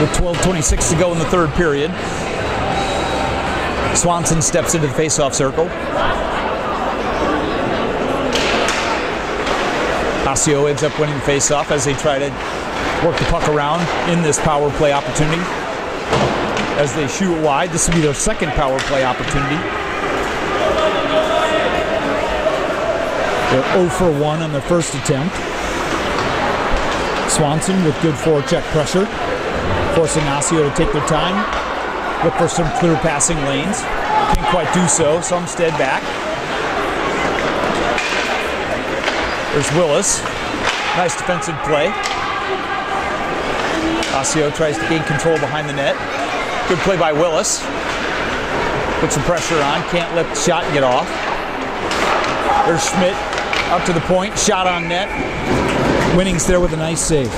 With 12:26 to go in the third period. Swanson steps into the face-off circle. Osseo ends up winning the face-off as they try to work the puck around in this power play opportunity. As they shoot it wide, this will be their second power play opportunity. They're 0 for 1 on their first attempt. Swanson with good forecheck pressure, forcing Osseo to take their time, look for some clear passing lanes. Can't quite do so. Sumstead back. There's Willis. Nice defensive play. Osseo tries to gain control behind the net. Good play by Willis. Put some pressure on. Can't lift the shot and get off. There's Schmidt up to the point. Shot on net. Winnings there with a nice save.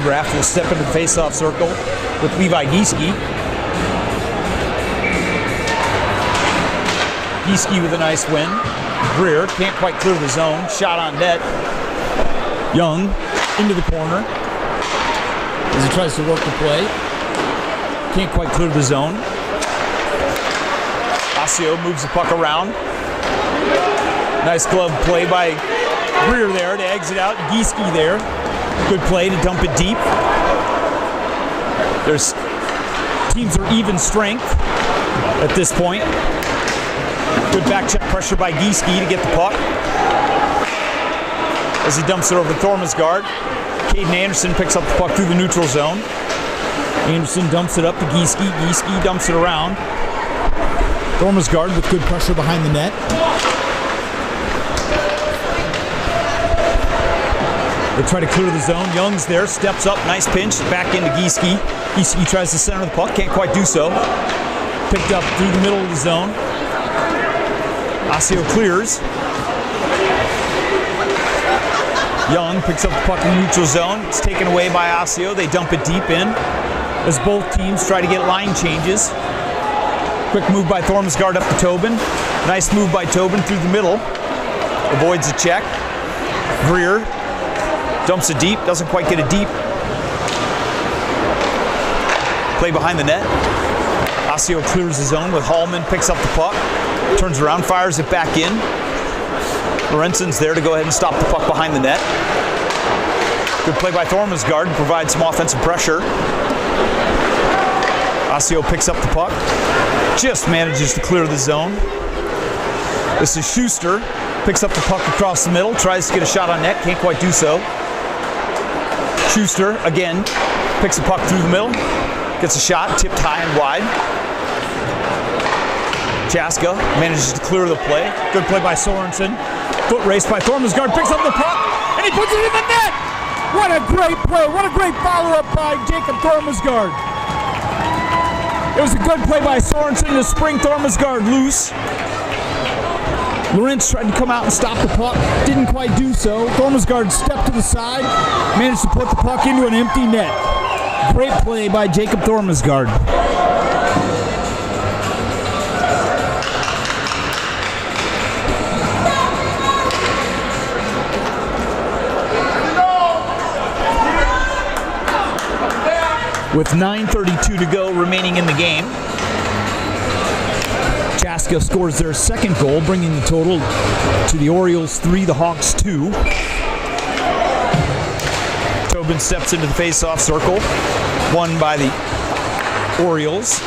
Graf will step into the face-off circle with Levi Gieske. Gieske with a nice win. Greer can't quite clear the zone. Shot on net. Young into the corner as he tries to work the play. Can't quite clear the zone. Osseo moves the puck around. Nice glove play by Greer there to exit out. Gieske there. Good play to dump it deep. Teams are even strength at this point. Good back check pressure by Gieske to get the puck. As he dumps it over to Thormesgaard. Caden Anderson picks up the puck through the neutral zone. Anderson dumps it up to Gieske. Gieske dumps it around. Thormesgaard with good pressure behind the net. They try to clear the zone. Young's there, steps up, nice pinch, back into Gieske. Gieske tries to center the puck, can't quite do so. Picked up through the middle of the zone. Osseo clears. Young picks up the puck in the neutral zone. It's taken away by Osseo. They dump it deep in as both teams try to get line changes. Quick move by Thormesgaard up to Tobin. Nice move by Tobin through the middle. Avoids a check. Greer dumps it deep, doesn't quite get it deep. Play behind the net. Osseo clears the zone with Hallman, picks up the puck, turns around, fires it back in. Lorenzen's there to go ahead and stop the puck behind the net. Good play by Thormesgaard to provide some offensive pressure. Osseo picks up the puck, just manages to clear the zone. This is Schuster, picks up the puck across the middle, tries to get a shot on net, can't quite do so. Schuster, again, picks the puck through the middle, gets a shot, tipped high and wide. Chaska manages to clear the play. Good play by Sorensen. Foot race by Thormesgaard, picks up the puck, and he puts it in the net! What a great play, what a great follow-up by Jacob Thormesgaard. It was a good play by Sorensen to spring Thormesgaard loose. Lawrence tried to come out and stop the puck, didn't quite do so. Thormesgaard stepped to the side, managed to put the puck into an empty net. Great play by Jacob Thormesgaard. With 9:32 to go remaining in the game, Chaska scores their second goal, bringing the total to the Orioles 3, the Hawks 2. Tobin steps into the face-off circle, won by the Orioles.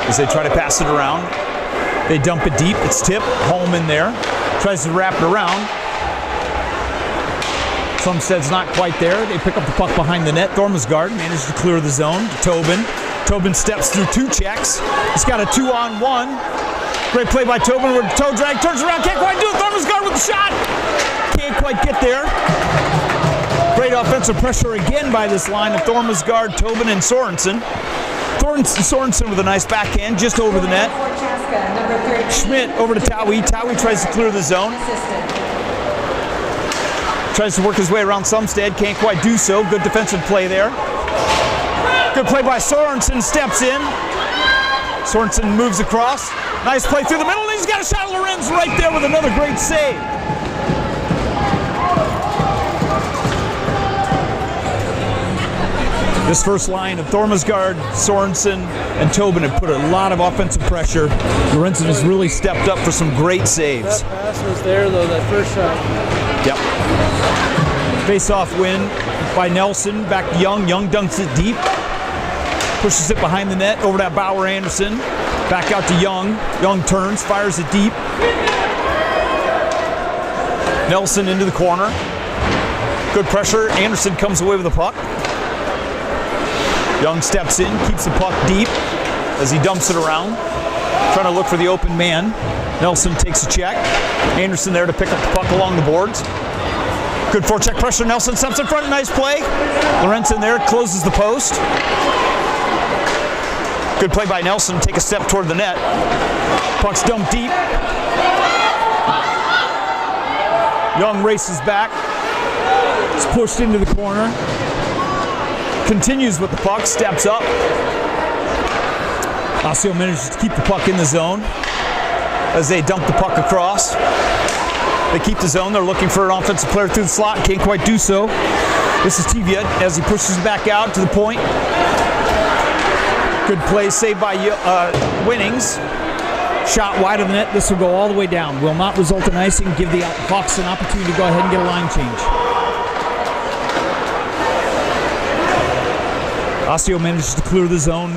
As they try to pass it around, they dump it deep. It's tipped. Holman there tries to wrap it around. Sumstead's not quite there. They pick up the puck behind the net. Thormesgaard manages to clear the zone to Tobin. Tobin steps through 2 checks. He's got a 2-on-1. Great play by Tobin with the toe drag. Turns around, can't quite do it. Thormesgaard with the shot. Can't quite get there. Great offensive pressure again by this line of Thormesgaard, Tobin, and Sorensen. Sorensen with a nice backhand just over the net. Schmidt over to Towie. Towie tries to clear the zone. Tries to work his way around Sumstead. Can't quite do so. Good defensive play there. Good play by Sorensen. Steps in. Sorensen moves across. Nice play through the middle. And he's got a shot. Lorenz right there with another great save. This first line of Thormesgaard, Sorensen, and Tobin have put a lot of offensive pressure. Lorenzen has really stepped up for some great saves. That pass was there, though, that first shot. Yep. Face-off win by Nelson. Back to Young. Young dunks it deep. Pushes it behind the net over to Bauer Anderson. Back out to Young. Young turns, fires it deep. Nelson into the corner. Good pressure. Anderson comes away with the puck. Young steps in, keeps the puck deep as he dumps it around. Trying to look for the open man. Nelson takes a check. Anderson there to pick up the puck along the boards. Good forecheck pressure. Nelson steps in front. Nice play. Lorenzen there closes the post. Good play by Nelson. Take a step toward the net. Puck's dumped deep. Young races back. It's pushed into the corner. Continues with the puck. Steps up. Osseo manages to keep the puck in the zone as they dump the puck across. They keep the zone. They're looking for an offensive player through the slot. Can't quite do so. This is Tivia as he pushes back out to the point. Good play saved by Winnings. Shot wide of the net. This will go all the way down. Will not result in icing. Give the Hawks an opportunity to go ahead and get a line change. Osseo manages to clear the zone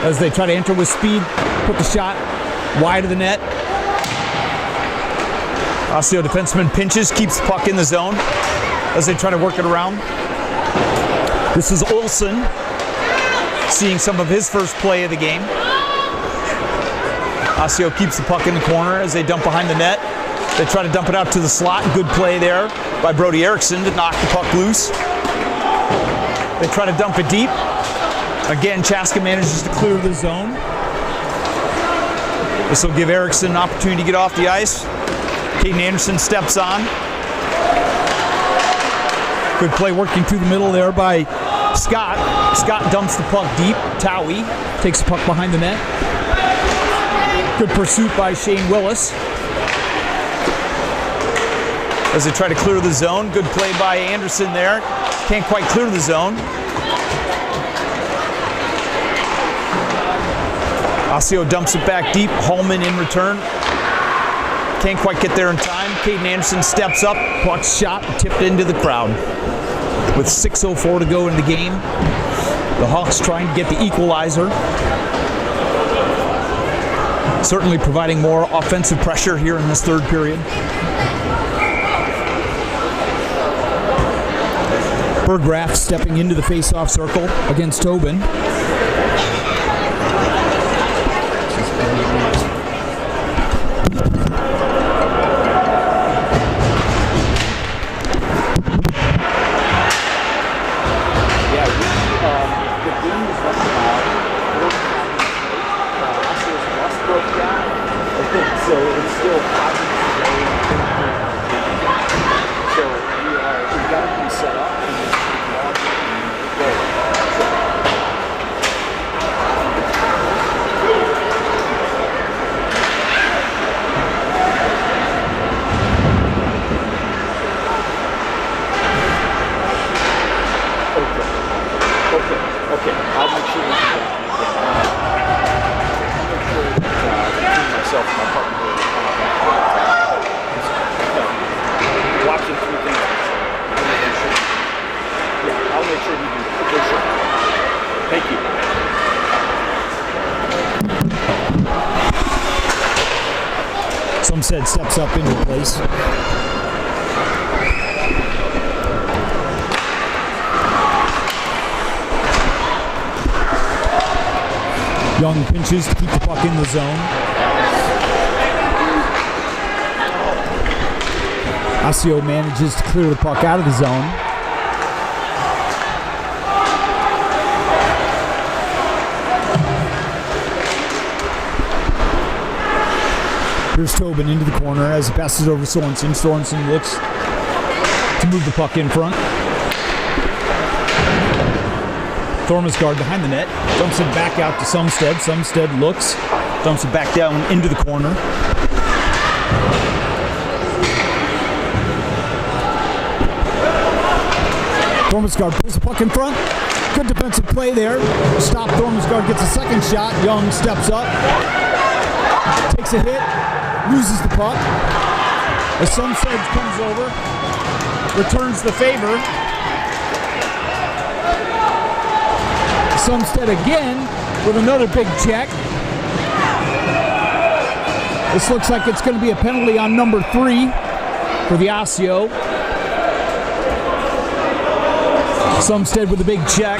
as they try to enter with speed. Put the shot wide of the net. Osseo defenseman pinches, keeps the puck in the zone as they try to work it around. This is Olsen seeing some of his first play of the game. Osseo keeps the puck in the corner as they dump behind the net. They try to dump it out to the slot. Good play there by Brody Erickson to knock the puck loose. They try to dump it deep. Again, Chaska manages to clear the zone. This will give Erickson an opportunity to get off the ice. Caden Anderson steps on. Good play working through the middle there by Scott. Scott dumps the puck deep. Towie takes the puck behind the net. Good pursuit by Shane Willis as they try to clear the zone. Good play by Anderson there. Can't quite clear the zone. Osseo dumps it back deep. Holman in return. Can't quite get there in time. Caden Anderson steps up. Puck's shot and tipped into the crowd. With 6:04 to go in the game, the Hawks trying to get the equalizer. Certainly providing more offensive pressure here in this third period. Berggraf stepping into the face-off circle against Tobin. So it's still 5 minutes away. So we've got to be set up and just go. Okay. I'll make sure we do that. I'll make sure that between myself and my partner Sumstead steps up into place. Young pinches to keep the puck in the zone. Osseo manages to clear the puck out of the zone. Here's Tobin into the corner as he passes over Sorensen. Sorensen looks to move the puck in front. Thormisgaard behind the net. Dumps it back out to Sumstead. Sumstead looks. Dumps it back down into the corner. Thormisgaard pulls the puck in front. Good defensive play there. Stop. Thormisgaard gets a second shot. Young steps up. Takes a hit. Loses the puck. As Sumstead comes over. Returns the favor. Sumstead again with another big check. This looks like it's going to be a penalty on number 3 for the Osseo. Sumstead with a big check.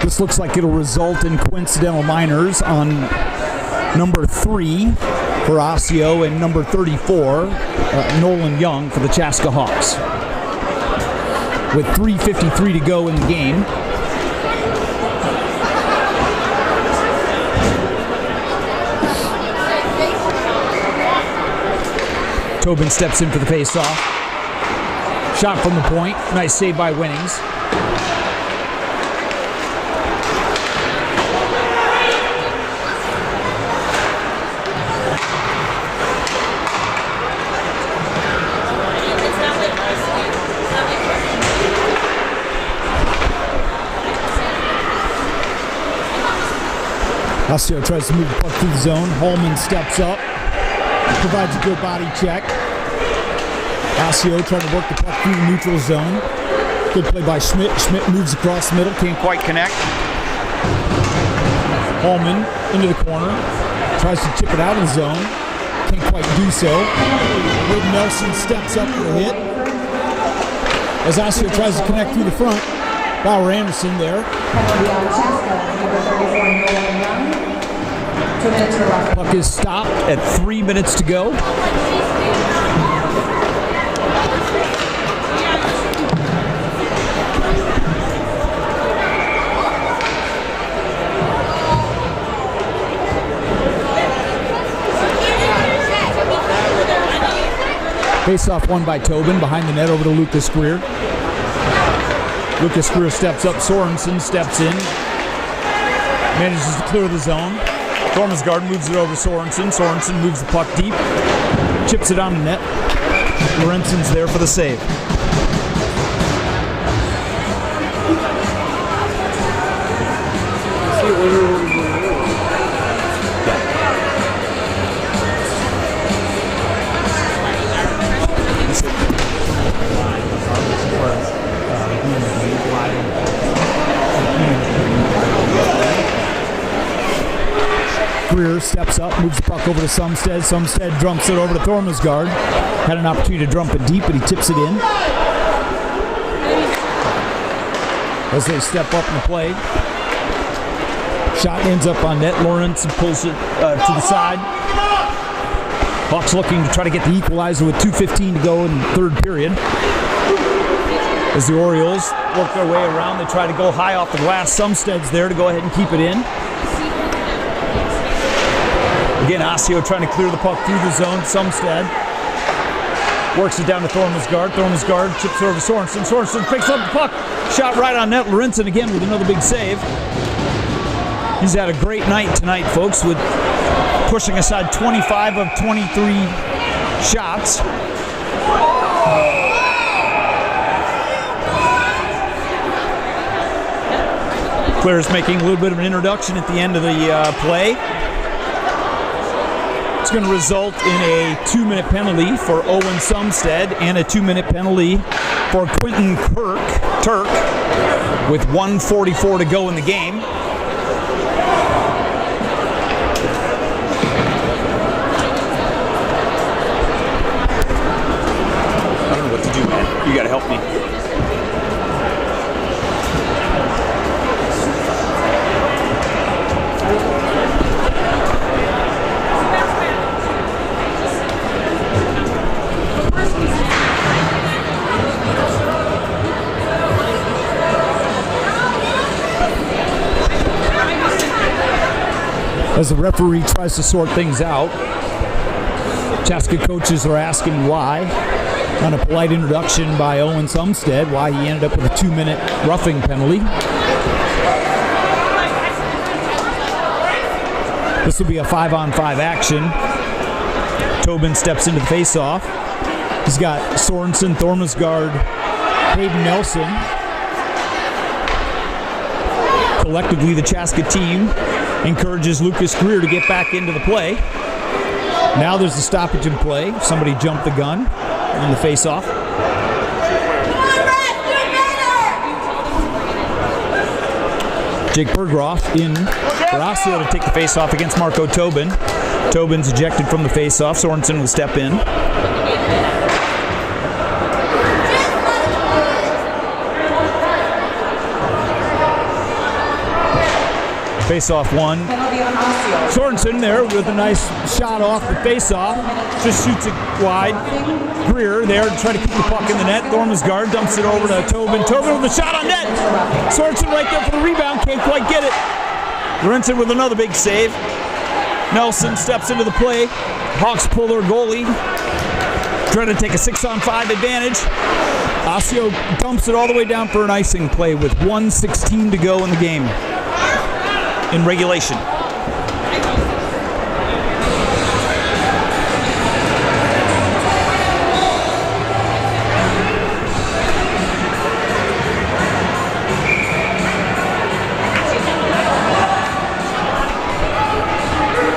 This looks like it'll result in coincidental minors on number 3 for Osseo and number 34, Nolan Young for the Chaska Hawks. With 3:53 to go in the game. Tobin steps in for the face-off. Shot from the point. Nice save by Winnings. Osseo tries to move the puck through the zone. Holman steps up, provides a good body check. Osseo trying to work the puck through the neutral zone. Good play by Schmidt. Schmidt moves across the middle, can't quite connect. Holman into the corner, tries to chip it out of the zone, can't quite do so. Wade Nelson steps up for a hit. As Osseo tries to connect through the front, Bauer Anderson there. Puck is stopped at 3 minutes to go. Face-off won by Tobin behind the net over to Lucas Greer. Lucas Greer steps up. Sorensen steps in. Manages to clear the zone. Thormisgaard moves it over to Sorensen. Sorensen moves the puck deep. Chips it on the net. Lorenzen's there for the save. Greer steps up, moves the puck over to Sumstead. Sumstead dumps it over to Thormisgaard. Had an opportunity to dump it deep, but he tips it in. As they step up in the play. Shot ends up on net. Lawrence pulls it to the side. Hawks looking to try to get the equalizer with 2:15 to go in the third period. As the Orioles work their way around, they try to go high off the glass. Sumstead's there to go ahead and keep it in. Again, Osseo trying to clear the puck through the zone. Sumstead works it down to Thormisgaard. Thormisgaard chips it over to Sorensen. Sorensen picks up the puck. Shot right on net. Lorenzen again with another big save. He's had a great night tonight, folks, with pushing aside 25 of 23 shots. Players making a little bit of an introduction at the end of the play. It's going to result in a 2-minute penalty for Owen Sumstead and a 2-minute penalty for Quentin Turk with 1:44 to go in the game. I don't know what to do, man. You got to help me. As the referee tries to sort things out, Chaska coaches are asking why. On a polite introduction by Owen Sumstead, why he ended up with a 2-minute roughing penalty. This will be a 5-on-5 action. Tobin steps into the face-off. He's got Sorensen, Thormesgaard, Hayden Nelson. Collectively, the Chaska team encourages Lucas Greer to get back into the play. Now there's a stoppage in play. Somebody jumped the gun in the face-off. Jake Bergroff in for Osseo to take the face-off against Marco Tobin. Tobin's ejected from the face-off. Sorensen will step in. Face-off one. Sorensen there with a nice shot off the face-off. Just shoots it wide. Greer there to try to keep the puck in the net. Thormesgaard dumps it over to Tobin. Tobin with a shot on net. Sorensen right there for the rebound. Can't quite get it. Lorenzen with another big save. Nelson steps into the play. Hawks pull their goalie. Trying to take a 6-on-5 advantage. Osseo dumps it all the way down for an icing play with 1:16 to go in the game. In regulation.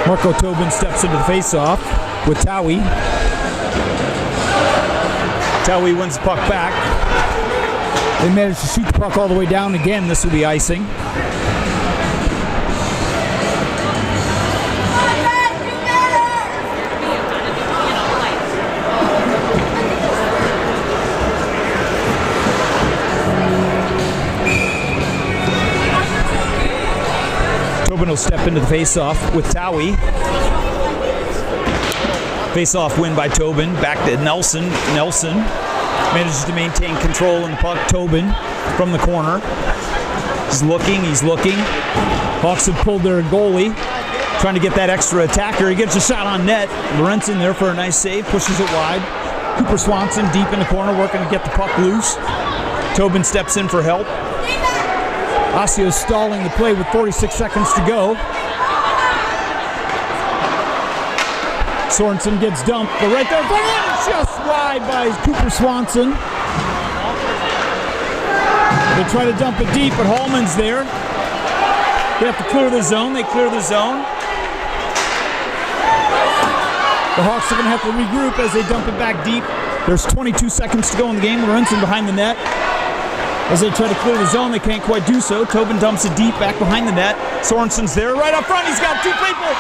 Marco Tobin steps into the face-off with Towie. Towie wins the puck back. They managed to shoot the puck all the way down again. This will be icing. Tobin will step into the face-off with Towie. Face-off win by Tobin. Back to Nelson. Nelson manages to maintain control in the puck. Tobin from the corner. He's looking. Hawks have pulled their goalie. Trying to get that extra attacker. He gets a shot on net. Lorenzen there for a nice save. Pushes it wide. Cooper Swanson deep in the corner working to get the puck loose. Tobin steps in for help. Osseo stalling the play with 46 seconds to go. Sorensen gets dumped, but right there, just wide by Cooper Swanson. They try to dump it deep, but Hallman's there. They have to clear the zone. They clear the zone. The Hawks are going to have to regroup as they dump it back deep. There's 22 seconds to go in the game. Lorenzen behind the net. As they try to clear the zone, they can't quite do so. Tobin dumps it deep back behind the net. Sorensen's there right up front. He's got two people.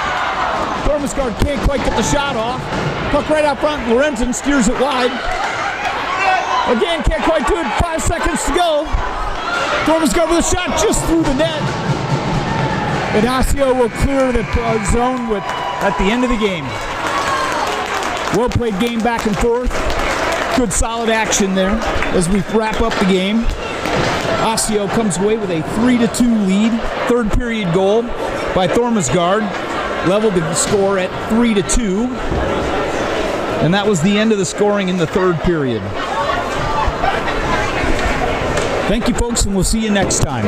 Thormesgaard can't quite get the shot off. Puck right out front. Lorenzen steers it wide. Again, can't quite do it. 5 seconds to go. Thormesgaard with a shot just through the net. And Osseo will clear the zone at the end of the game. Well played game back and forth. Good solid action there as we wrap up the game. Osseo comes away with a 3-2 lead. Third period goal by Thormesgaard leveled the score at 3-2. And that was the end of the scoring in the third period. Thank you, folks, and we'll see you next time.